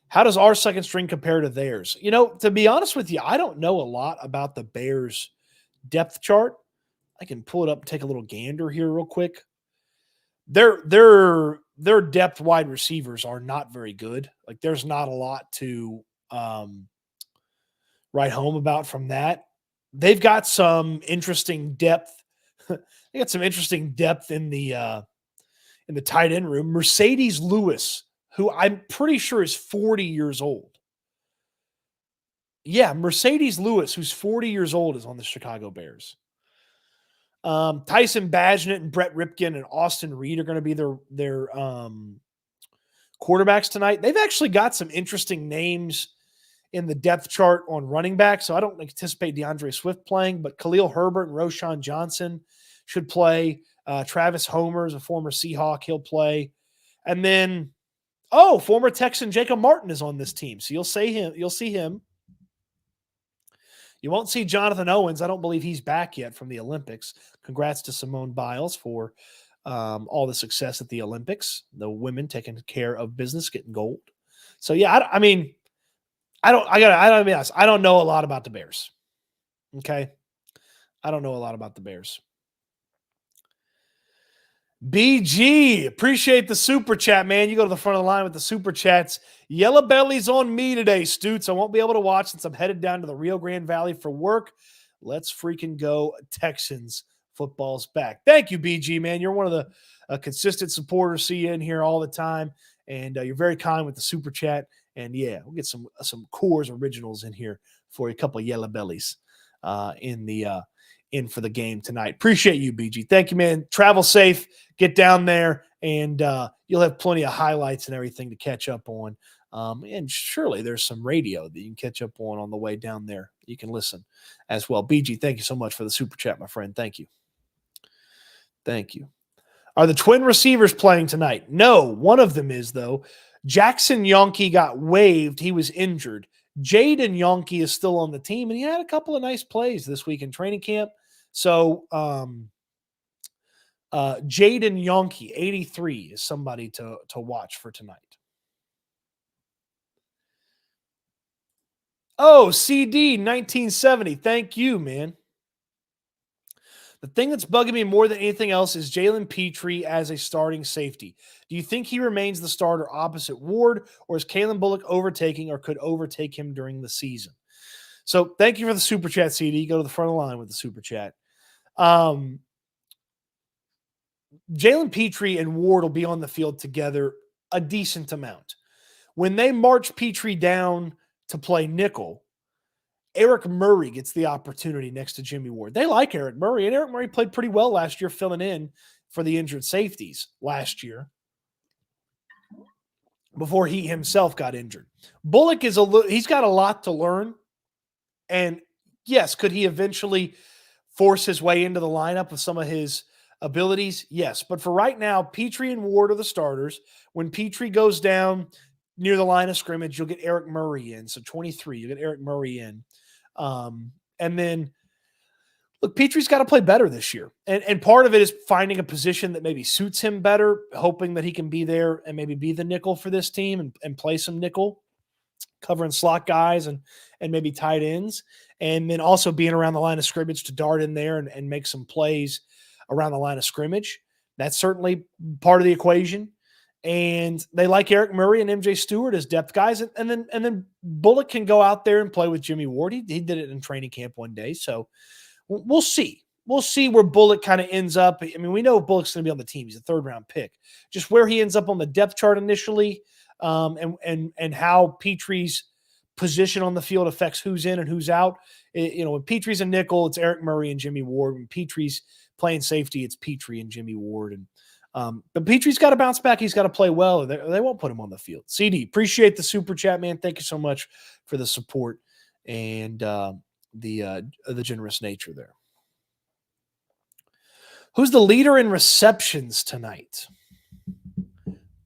How does our second string compare to theirs? To be honest with you, I don't know a lot about the Bears depth chart. I can pull it up and take a little gander here real quick. Their depth wide receivers are not very good. Like there's not a lot to write home about from that. They've got some interesting depth. They got some interesting depth in the tight end room. Mercedes Lewis, who I'm pretty sure is 40 years old. Yeah, Mercedes Lewis, who's 40 years old, is on the Chicago Bears. Tyson Bagent and Brett Ripken and Austin Reed are going to be their quarterbacks tonight. They've actually got some interesting names in the depth chart on running back, so I don't anticipate DeAndre Swift playing, but Khalil Herbert and Roshan Johnson should play. Travis Homer is a former Seahawk. He'll play. And then, former Texan Jacob Martin is on this team, so you'll see him. You won't see Jonathan Owens. I don't believe he's back yet from the Olympics. Congrats to Simone Biles for all the success at the Olympics. The women taking care of business, getting gold. So yeah, I gotta be honest. I don't know a lot about the Bears. Okay. I don't know a lot about the Bears. BG, appreciate the super chat, man. You go to the front of the line with the super chats. Yellow Belly's on me today, Stoots. I won't be able to watch since I'm headed down to the Rio Grande Valley for work. Let's freaking go Texans. Football's back. Thank you, BG, man. You're one of the consistent supporters. See you in here all the time. And you're very kind with the super chat. And yeah, we'll get some Coors originals in here for a couple of Yellow Bellies in for the game tonight. Appreciate you, BG. Thank you, man. Travel safe. Get down there, and you'll have plenty of highlights and everything to catch up on. And surely there's some radio that you can catch up on the way down there. You can listen as well. BG, thank you so much for the super chat, my friend. Thank you. Thank you. Are the twin receivers playing tonight? No, one of them is, though. Jackson Yonke got waived. He was injured. Jaden Yonke is still on the team, and he had a couple of nice plays this week in training camp. So Jaden Yonke, 83, is somebody to watch for tonight. Oh, CD, 1970. Thank you, man. The thing that's bugging me more than anything else is Jalen Petrie as a starting safety. Do you think he remains the starter opposite Ward, or is Kalen Bullock overtaking or could overtake him during the season? So thank you for the super chat, CD. Go to the front of the line with the super chat. Jalen Petrie and Ward will be on the field together a decent amount. When they march Petrie down to play nickel, Eric Murray gets the opportunity next to Jimmy Ward. They like Eric Murray, and Eric Murray played pretty well last year, filling in for the injured safeties last year before he himself got injured. Bullock he's got a lot to learn, and yes, could he eventually force his way into the lineup with some of his abilities? Yes, but for right now, Petrie and Ward are the starters. When Petrie goes down near the line of scrimmage, you'll get Eric Murray in. So 23, you'll get Eric Murray in. And then, look, Petrie's got to play better this year. And part of it is finding a position that maybe suits him better, hoping that he can be there and maybe be the nickel for this team and play some nickel, covering slot guys and maybe tight ends. And then also being around the line of scrimmage to dart in there and make some plays around the line of scrimmage. That's certainly part of the equation. And they like Eric Murray and MJ Stewart as depth guys. And then Bullock can go out there and play with Jimmy Ward. He did it in training camp one day. So we'll see. We'll see where Bullock kind of ends up. I mean, we know Bullock's going to be on the team. He's a third-round pick. Just where he ends up on the depth chart initially, and how Petrie's position on the field affects who's in and who's out. When Petrie's a nickel, it's Eric Murray and Jimmy Ward. When Petrie's playing safety, it's Petrie and Jimmy Ward. But Petrie's got to bounce back. He's got to play well. They won't put him on the field. CD, appreciate the super chat, man. Thank you so much for the support and the generous nature there. Who's the leader in receptions tonight?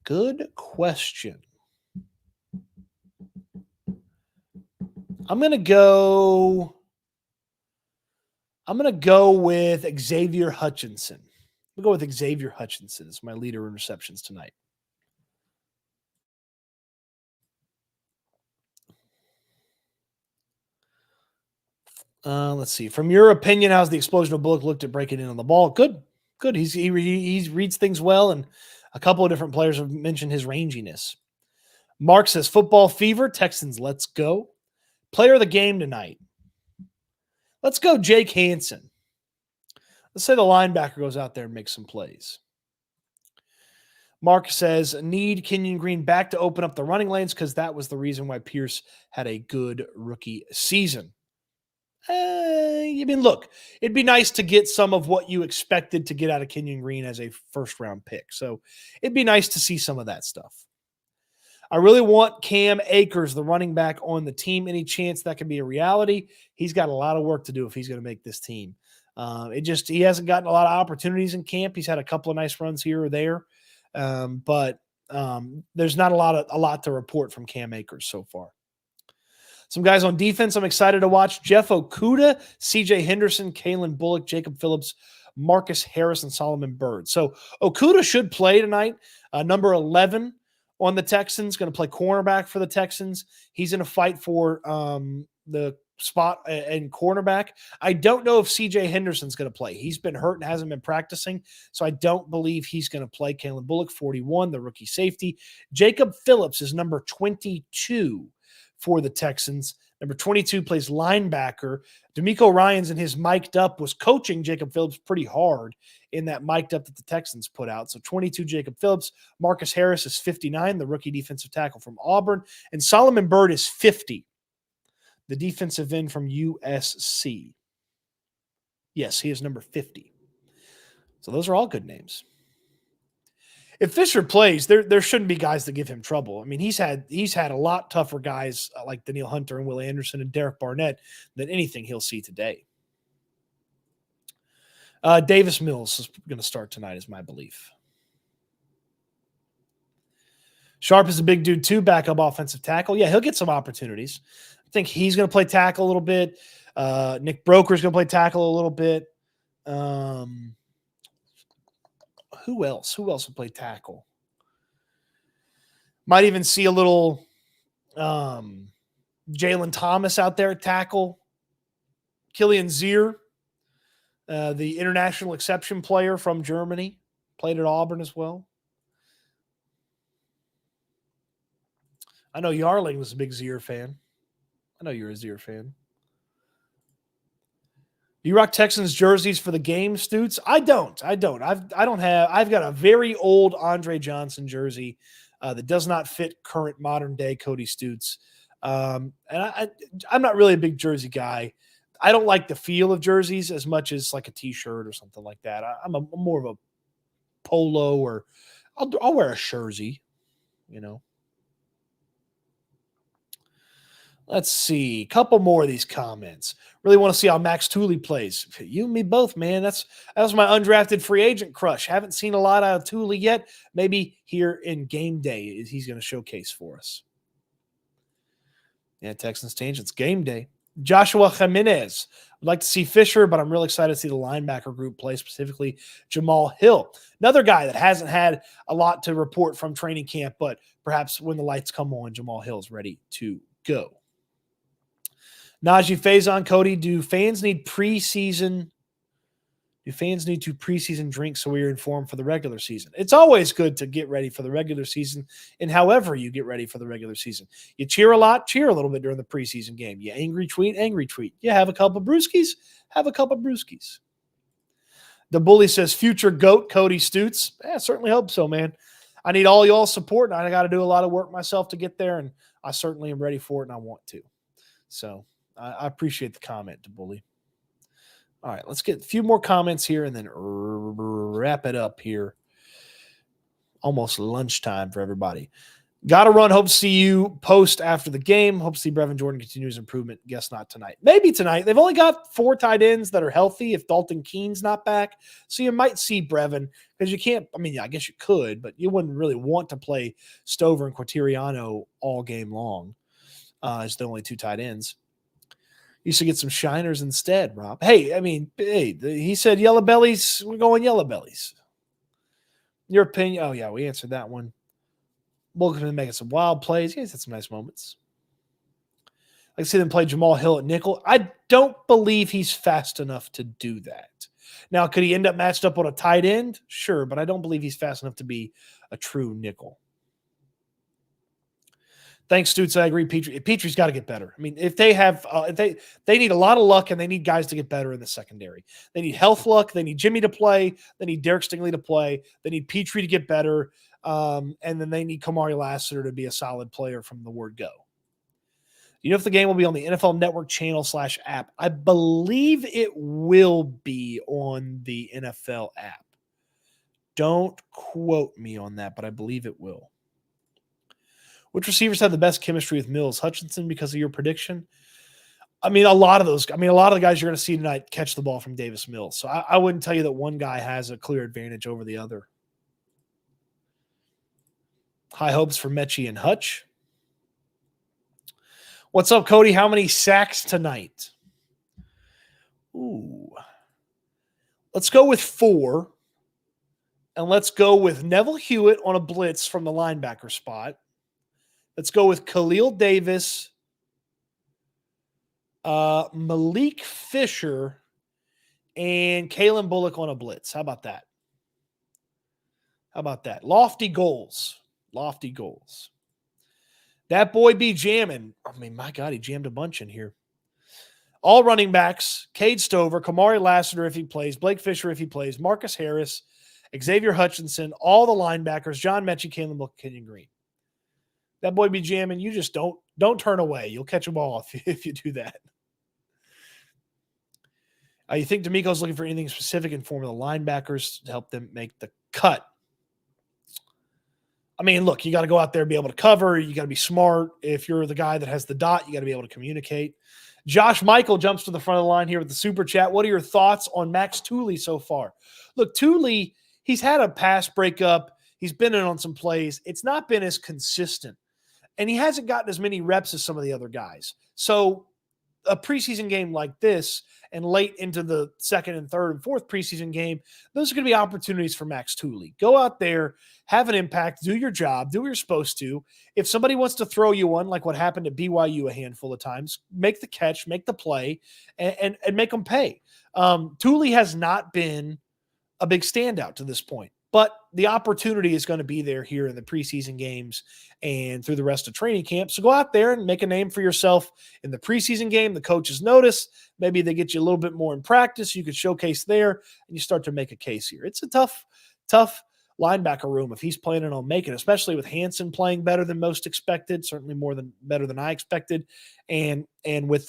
Good question. I'm going to go with Xavier Hutchinson. We'll go with Xavier Hutchinson as my leader in receptions tonight. Let's see. From your opinion, how's the explosion of Bullock looked at breaking in on the ball? Good. He reads things well, and a couple of different players have mentioned his ranginess. Mark says, football fever, Texans, let's go. Player of the game tonight. Let's go Jake Hansen. Let's say the linebacker goes out there and makes some plays. Mark says, need Kenyon Green back to open up the running lanes because that was the reason why Pierce had a good rookie season. Look, it'd be nice to get some of what you expected to get out of Kenyon Green as a first-round pick. So it'd be nice to see some of that stuff. I really want Cam Akers, the running back, on the team. Any chance that can be a reality? He's got a lot of work to do if he's going to make this team. He hasn't gotten a lot of opportunities in camp. He's had a couple of nice runs here or there, but there's not a lot to report from Cam Akers so far. Some guys on defense I'm excited to watch: Jeff Okudah, C.J. Henderson, Kalen Bullock, Jacob Phillips, Marcus Harris, and Solomon Byrd. So Okudah should play tonight. Number 11 on the Texans, going to play cornerback for the Texans. He's in a fight for the spot and cornerback. I don't know if C.J. Henderson's going to play. He's been hurt and hasn't been practicing, so I don't believe he's going to play. Kalen Bullock, 41, the rookie safety. Jacob Phillips is number 22 for the Texans. Number 22 plays linebacker. D'Amico Ryans and his mic'd up was coaching Jacob Phillips pretty hard in that mic'd up that the Texans put out. So 22 Jacob Phillips. Marcus Harris is 59, the rookie defensive tackle from Auburn. And Solomon Byrd is 50, the defensive end from USC. Yes, he is number 50. So those are all good names. If Fisher plays, there shouldn't be guys that give him trouble. I mean, he's had a lot tougher guys like Danielle Hunter and Will Anderson and Derek Barnett than anything he'll see today. Davis Mills is going to start tonight, is my belief. Sharp is a big dude too, backup offensive tackle. Yeah, he'll get some opportunities. I think he's going to play tackle a little bit. Nick Broker's going to play tackle a little bit. Who else? Who else will play tackle? Might even see a little Jalen Thomas out there at tackle. Killian Zier, the international exception player from Germany, played at Auburn as well. I know Yarling was a big Zier fan. I know you're a Zier fan. You rock Texans jerseys for the game, Stoots? I don't. I've got a very old Andre Johnson jersey that does not fit current modern day Cody Stoots. I'm not really a big jersey guy. I don't like the feel of jerseys as much as like a t-shirt or something like that. I'm more of a polo, or I'll wear a jersey, you know. Let's see. A couple more of these comments. Really want to see how Max Tooley plays. You and me both, man. That was my undrafted free agent crush. Haven't seen a lot out of Tooley yet. Maybe here in game day he's going to showcase for us. Yeah, Texans Tangents game day. Joshua Jimenez. I'd like to see Fisher, but I'm really excited to see the linebacker group play, specifically Jamal Hill. Another guy that hasn't had a lot to report from training camp, but perhaps when the lights come on, Jamal Hill's ready to go. Najee Faison, Cody, do fans need to preseason drink so we're informed for the regular season? It's always good to get ready for the regular season, and however you get ready for the regular season. You cheer a lot, cheer a little bit during the preseason game. You angry tweet. You have a couple brewskis, have a couple brewskis. The bully says, future GOAT Cody Stoots. I certainly hope so, man. I need all y'all's support, and I got to do a lot of work myself to get there, and I certainly am ready for it, and I want to. So I appreciate the comment, the bully. All right, let's get a few more comments here and then wrap it up here. Almost lunchtime for everybody. Got to run. Hope to see you post after the game. Hope to see Brevin Jordan continue his improvement. Guess not tonight. Maybe tonight. They've only got 4 tight ends that are healthy if Dalton Keene's not back. So you might see Brevin because you can't. I mean, I guess you could, but you wouldn't really want to play Stover and Quateriano all game long as the only 2 tight ends. You should get some shiners instead, Rob. Hey, he said yellow bellies. We're going yellow bellies. Your opinion? Oh, yeah, we answered that one. Welcome to making some wild plays. He's had some nice moments. I see them play Jamal Hill at nickel. I don't believe he's fast enough to do that. Now, could he end up matched up on a tight end? Sure, but I don't believe he's fast enough to be a true nickel. Thanks, Stoots. I agree. Petrie's got to get better. I mean, if they have, they need a lot of luck, and they need guys to get better in the secondary. They need health luck. They need Jimmy to play. They need Derek Stingley to play. They need Petrie to get better, and then they need Kamari Lassiter to be a solid player from the word go. You know if the game will be on the NFL Network channel /app? I believe it will be on the NFL app. Don't quote me on that, but I believe it will. Which receivers have the best chemistry with Mills? Hutchinson, because of your prediction? I mean, a lot of the guys you're going to see tonight catch the ball from Davis Mills. So I wouldn't tell you that one guy has a clear advantage over the other. High hopes for Mechie and Hutch. What's up, Cody? How many sacks tonight? Ooh. Let's go with 4. And let's go with Neville Hewitt on a blitz from the linebacker spot. Let's go with Khalil Davis, Malik Fisher, and Kalen Bullock on a blitz. How about that? Lofty goals. That boy be jamming. I mean, my God, he jammed a bunch in here. All running backs, Cade Stover, Kamari Lassiter if he plays, Blake Fisher if he plays, Marcus Harris, Xavier Hutchinson, all the linebackers, John Mechie, Kalen Bullock, Kenyon Green. That boy be jamming. You just don't turn away. You'll catch a ball if you do that. You think D'Amico's looking for anything specific in form of the linebackers to help them make the cut? I mean, look, you got to go out there and be able to cover. You got to be smart. If you're the guy that has the dot, you got to be able to communicate. Josh Michael jumps to the front of the line here with the super chat. What are your thoughts on Max Tooley so far? Look, Tooley, he's had a pass breakup. He's been in on some plays. It's not been as consistent. And he hasn't gotten as many reps as some of the other guys. So a preseason game like this and late into the second and third and fourth preseason game, those are going to be opportunities for Max Tooley. Go out there, have an impact, do your job, do what you're supposed to. If somebody wants to throw you one, like what happened at BYU a handful of times, make the catch, make the play, and make them pay. Tooley has not been a big standout to this point. But the opportunity is going to be there here in the preseason games and through the rest of training camp. So go out there and make a name for yourself in the preseason game. The coaches notice. Maybe they get you a little bit more in practice. You could showcase there, and you start to make a case here. It's a tough linebacker room if he's planning on making, especially with Hansen playing better than most expected, certainly better than I expected, and with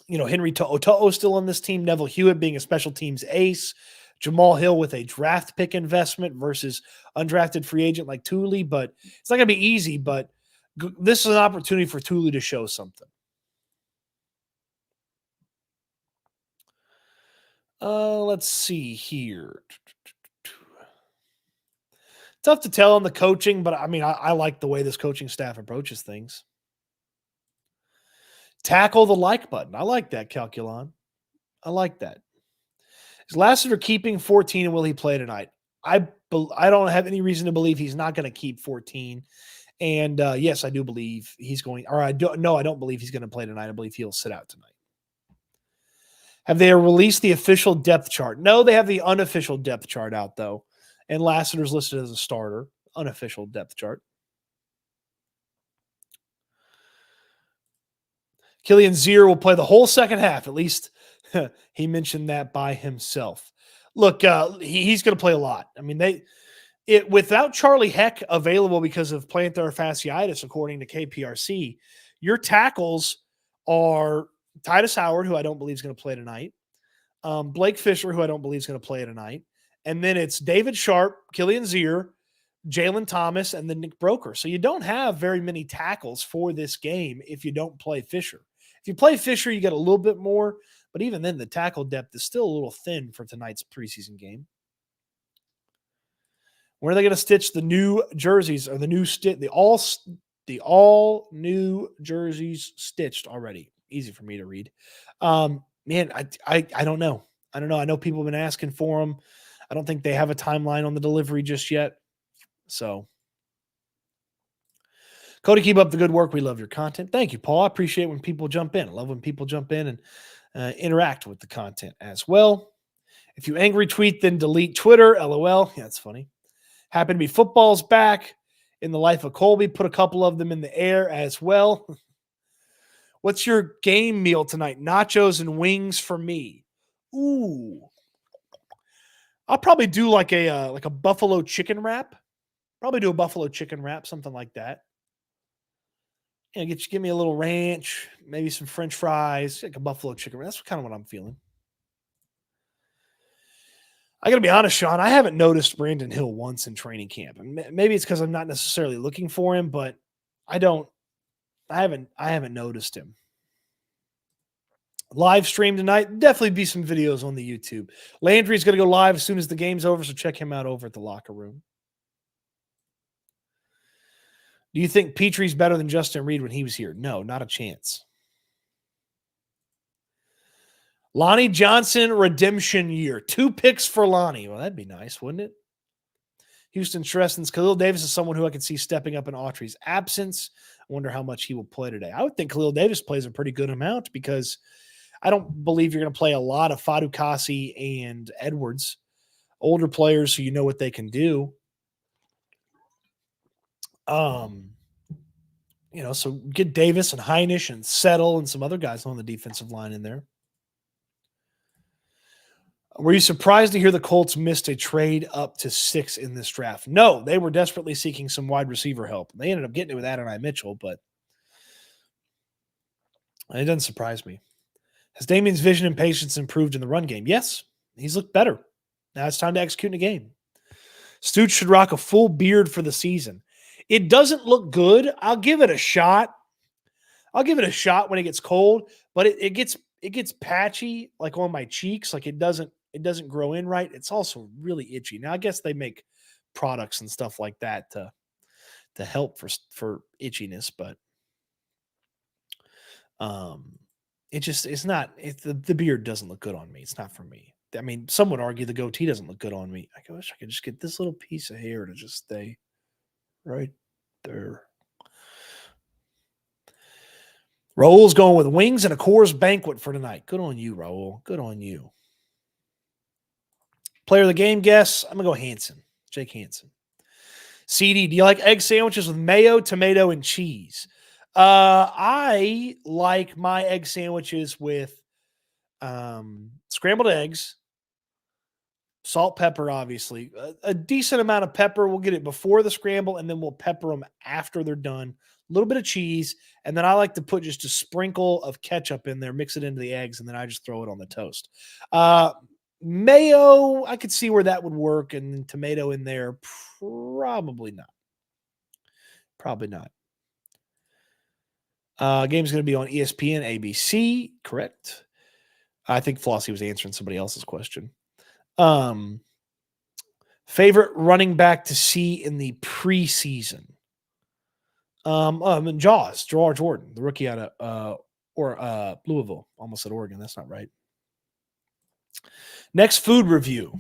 Henry To'o still on this team, Neville Hewitt being a special teams ace, Jamal Hill with a draft pick investment versus undrafted free agent like Thule. But it's not going to be easy, but this is an opportunity for Thule to show something. Let's see here. Tough to tell on the coaching, but I mean, I like the way this coaching staff approaches things. Tackle the like button. I like that, Calculon. I like that. Is Lassiter keeping 14, and will he play tonight? I don't have any reason to believe he's not going to keep 14. And yes, I do believe he's going. Or I don't believe he's going to play tonight. I believe he'll sit out tonight. Have they released the official depth chart? No, they have the unofficial depth chart out though, and Lassiter's listed as a starter. Unofficial depth chart. Killian Zier will play the whole second half. At least he mentioned that by himself. Look, he's going to play a lot. I mean, without Charlie Heck available because of plantar fasciitis, according to KPRC, your tackles are Titus Howard, who I don't believe is going to play tonight, Blake Fisher, who I don't believe is going to play tonight, and then it's David Sharp, Killian Zier, Jalen Thomas, and then Nick Broker. So you don't have very many tackles for this game if you don't play Fisher. If you play Fisher, you get a little bit more, but even then, the tackle depth is still a little thin for tonight's preseason game. When are they going to stitch the new jerseys or the all new jerseys stitched already? Easy for me to read. Man, I don't know. I don't know. I know people have been asking for them. I don't think they have a timeline on the delivery just yet. So, Cody, keep up the good work. We love your content. Thank you, Paul. I appreciate when people jump in. I love when people jump in and interact with the content as well. If you angry tweet, then delete Twitter. LOL. Yeah, that's funny. Happen to be football's back in the life of Colby. Put a couple of them in the air as well. What's your game meal tonight? Nachos and wings for me. Ooh. I'll probably do like a buffalo chicken wrap. Probably do a buffalo chicken wrap, something like that. Give me a little ranch, maybe some French fries, like a buffalo chicken wrap. That's kind of what I'm feeling. I got to be honest, Sean, I haven't noticed Brandon Hill once in training camp. And maybe it's because I'm not necessarily looking for him, but I haven't noticed him. Live stream tonight. Definitely be some videos on the YouTube. Landry's going to go live as soon as the game's over, so check him out over at the locker room. Do you think Petrie's better than Justin Reed when he was here? No, not a chance. Lonnie Johnson redemption year. 2 picks for Lonnie. Well, that'd be nice, wouldn't it? Houston Stressens. Khalil Davis is someone who I could see stepping up in Autry's absence. I wonder how much he will play today. I would think Khalil Davis plays a pretty good amount because I don't believe you're going to play a lot of Fadukasi and Edwards, older players who you know what they can do. So get Davis and Heinisch and Settle and some other guys on the defensive line in there. Were you surprised to hear the Colts missed a trade up to 6 in this draft? No, they were desperately seeking some wide receiver help. They ended up getting it with Adonai Mitchell, but it doesn't surprise me. Has Damien's vision and patience improved in the run game? Yes, he's looked better. Now it's time to execute in a game. Stoots should rock a full beard for the season. It doesn't look good. I'll give it a shot. I'll give it a shot when it gets cold, but it gets patchy, like on my cheeks. Like it doesn't grow in right. It's also really itchy. Now I guess they make products and stuff like that to help for itchiness, but the beard doesn't look good on me. It's not for me. I mean, some would argue the goatee doesn't look good on me. I wish I could just get this little piece of hair to just stay right there. Raul's going with wings and a Coors banquet for tonight. Good on you, Raul. Good on you. Player of the game guess, I'm going to go Hansen. Jake Hansen. CD, do you like egg sandwiches with mayo, tomato, and cheese? I like my egg sandwiches with scrambled eggs, salt, pepper, obviously. A decent amount of pepper. We'll get it before the scramble, and then we'll pepper them after they're done. A little bit of cheese, and then I like to put just a sprinkle of ketchup in there, mix it into the eggs, and then I just throw it on the toast. Mayo, I could see where that would work, and then tomato in there, probably not. Probably not. Game's going to be on ESPN, ABC, correct? I think Flossie was answering somebody else's question. Favorite running back to see in the preseason? Jaws, Gerard Jordan, the rookie out of Louisville. Almost said Oregon. That's not right. Next food review.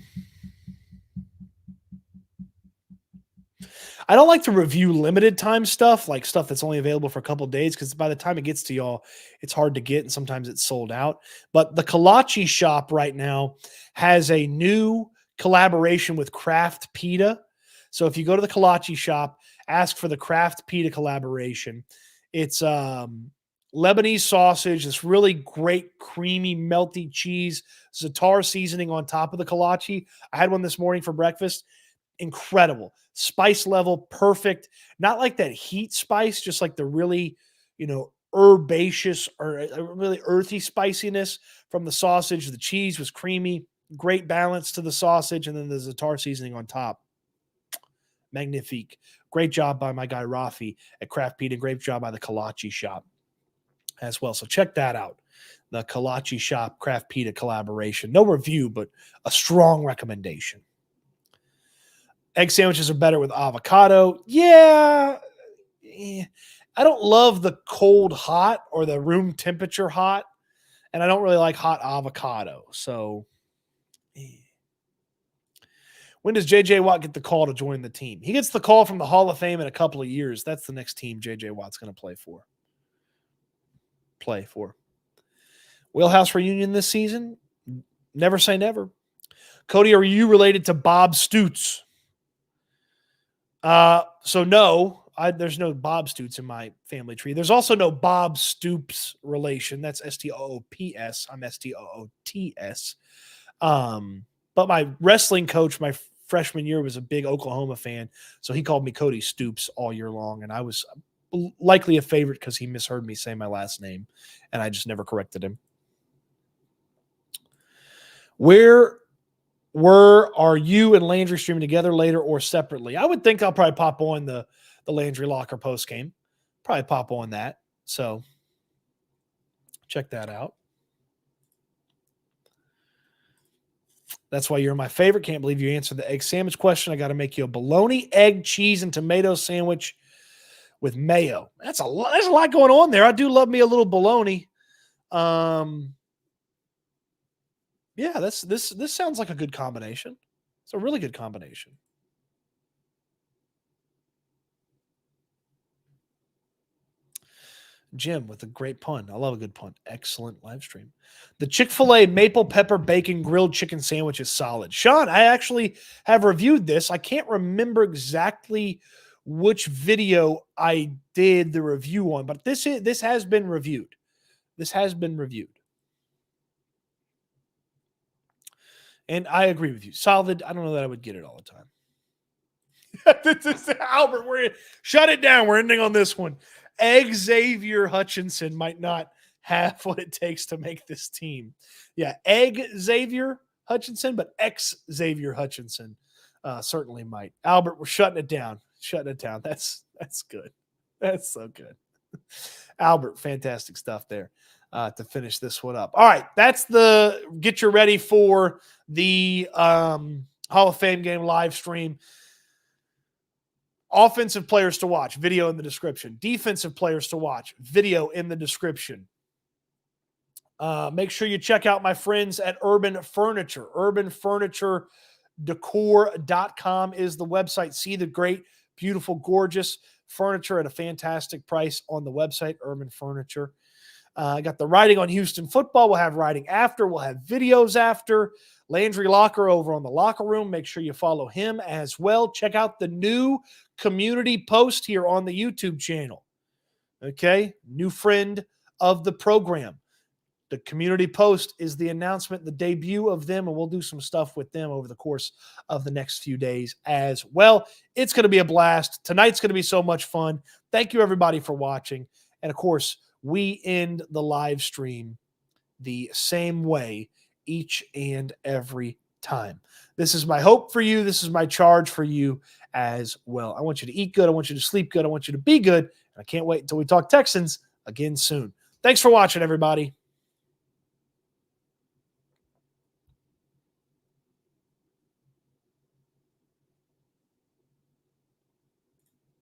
I don't like to review limited time stuff, like stuff that's only available for a couple of days, because by the time it gets to y'all, it's hard to get, and sometimes it's sold out. But the Kolache shop right now has a new collaboration with Kraft Pita. So if you go to the Kolache shop, ask for the Kraft Pita collaboration. It's Lebanese sausage, this really great, creamy, melty cheese, za'atar seasoning on top of the kolache. I had one this morning for breakfast. Incredible. Spice level, perfect. Not like that heat spice, just like the really, herbaceous or really earthy spiciness from the sausage. The cheese was creamy, great balance to the sausage, and then the za'atar seasoning on top. Magnifique. Great job by my guy Rafi at Kraft Pita. Great job by the Kolache shop as well. So check that out. The Kolache shop, Kraft Pita collaboration. No review, but a strong recommendation. Egg sandwiches are better with avocado. Yeah. I don't love the cold hot or the room temperature hot, and I don't really like hot avocado. So when does J.J. Watt get the call to join the team? He gets the call from the Hall of Fame in a couple of years. That's the next team J.J. Watt's going to play for. Wheelhouse reunion this season? Never say never. Cody, are you related to Bob Stoots? So no, there's no Bob Stoots in my family tree. There's also no Bob Stoops relation. That's Stoops. I'm Stoots. But my wrestling coach, my freshman year, was a big Oklahoma fan. So he called me Cody Stoops all year long. And I was likely a favorite because he misheard me say my last name. And I just never corrected him. Are you and Landry streaming together later or separately? I would think I'll probably pop on the Landry Locker post game. Probably pop on that. So check that out. That's why you're my favorite. Can't believe you answered the egg sandwich question. I got to make you a bologna, egg, cheese, and tomato sandwich with mayo. There's a lot going on there. I do love me a little bologna. Yeah, this sounds like a good combination. It's a really good combination. Jim with a great pun. I love a good pun. Excellent live stream. The Chick-fil-A maple pepper bacon grilled chicken sandwich is solid. Sean, I actually have reviewed this. I can't remember exactly which video I did the review on, but this has been reviewed. This has been reviewed. And I agree with you. Solid. I don't know that I would get it all the time. This is Albert. Shut it down. We're ending on this one. Xavier Hutchinson might not have what it takes to make this team. Yeah, Xavier Hutchinson, but Xavier Hutchinson certainly might. Albert, we're shutting it down. That's good. That's so good. Albert, fantastic stuff there to finish this one up. All right, that's get you ready for the Hall of Fame game live stream. Offensive players to watch, video in the description. Defensive players to watch, video in the description. Make sure you check out my friends at Urban Furniture. UrbanFurnitureDecor.com is the website. See the great, beautiful, gorgeous furniture at a fantastic price on the website, Urban Furniture. I got the writing on Houston football. We'll have writing after. We'll have videos after. Landry Locker over on the Locker Room. Make sure you follow him as well. Check out the new community post here on the YouTube channel. Okay, new friend of the program. The community post is the announcement, the debut of them, and we'll do some stuff with them over the course of the next few days as well. It's going to be a blast. Tonight's going to be so much fun. Thank you, everybody, for watching. And, of course, we end the live stream the same way each and every time. This is my hope for you. This is my charge for you as well. I want you to eat good. I want you to sleep good. I want you to be good. And I can't wait until we talk Texans again soon. Thanks for watching, everybody.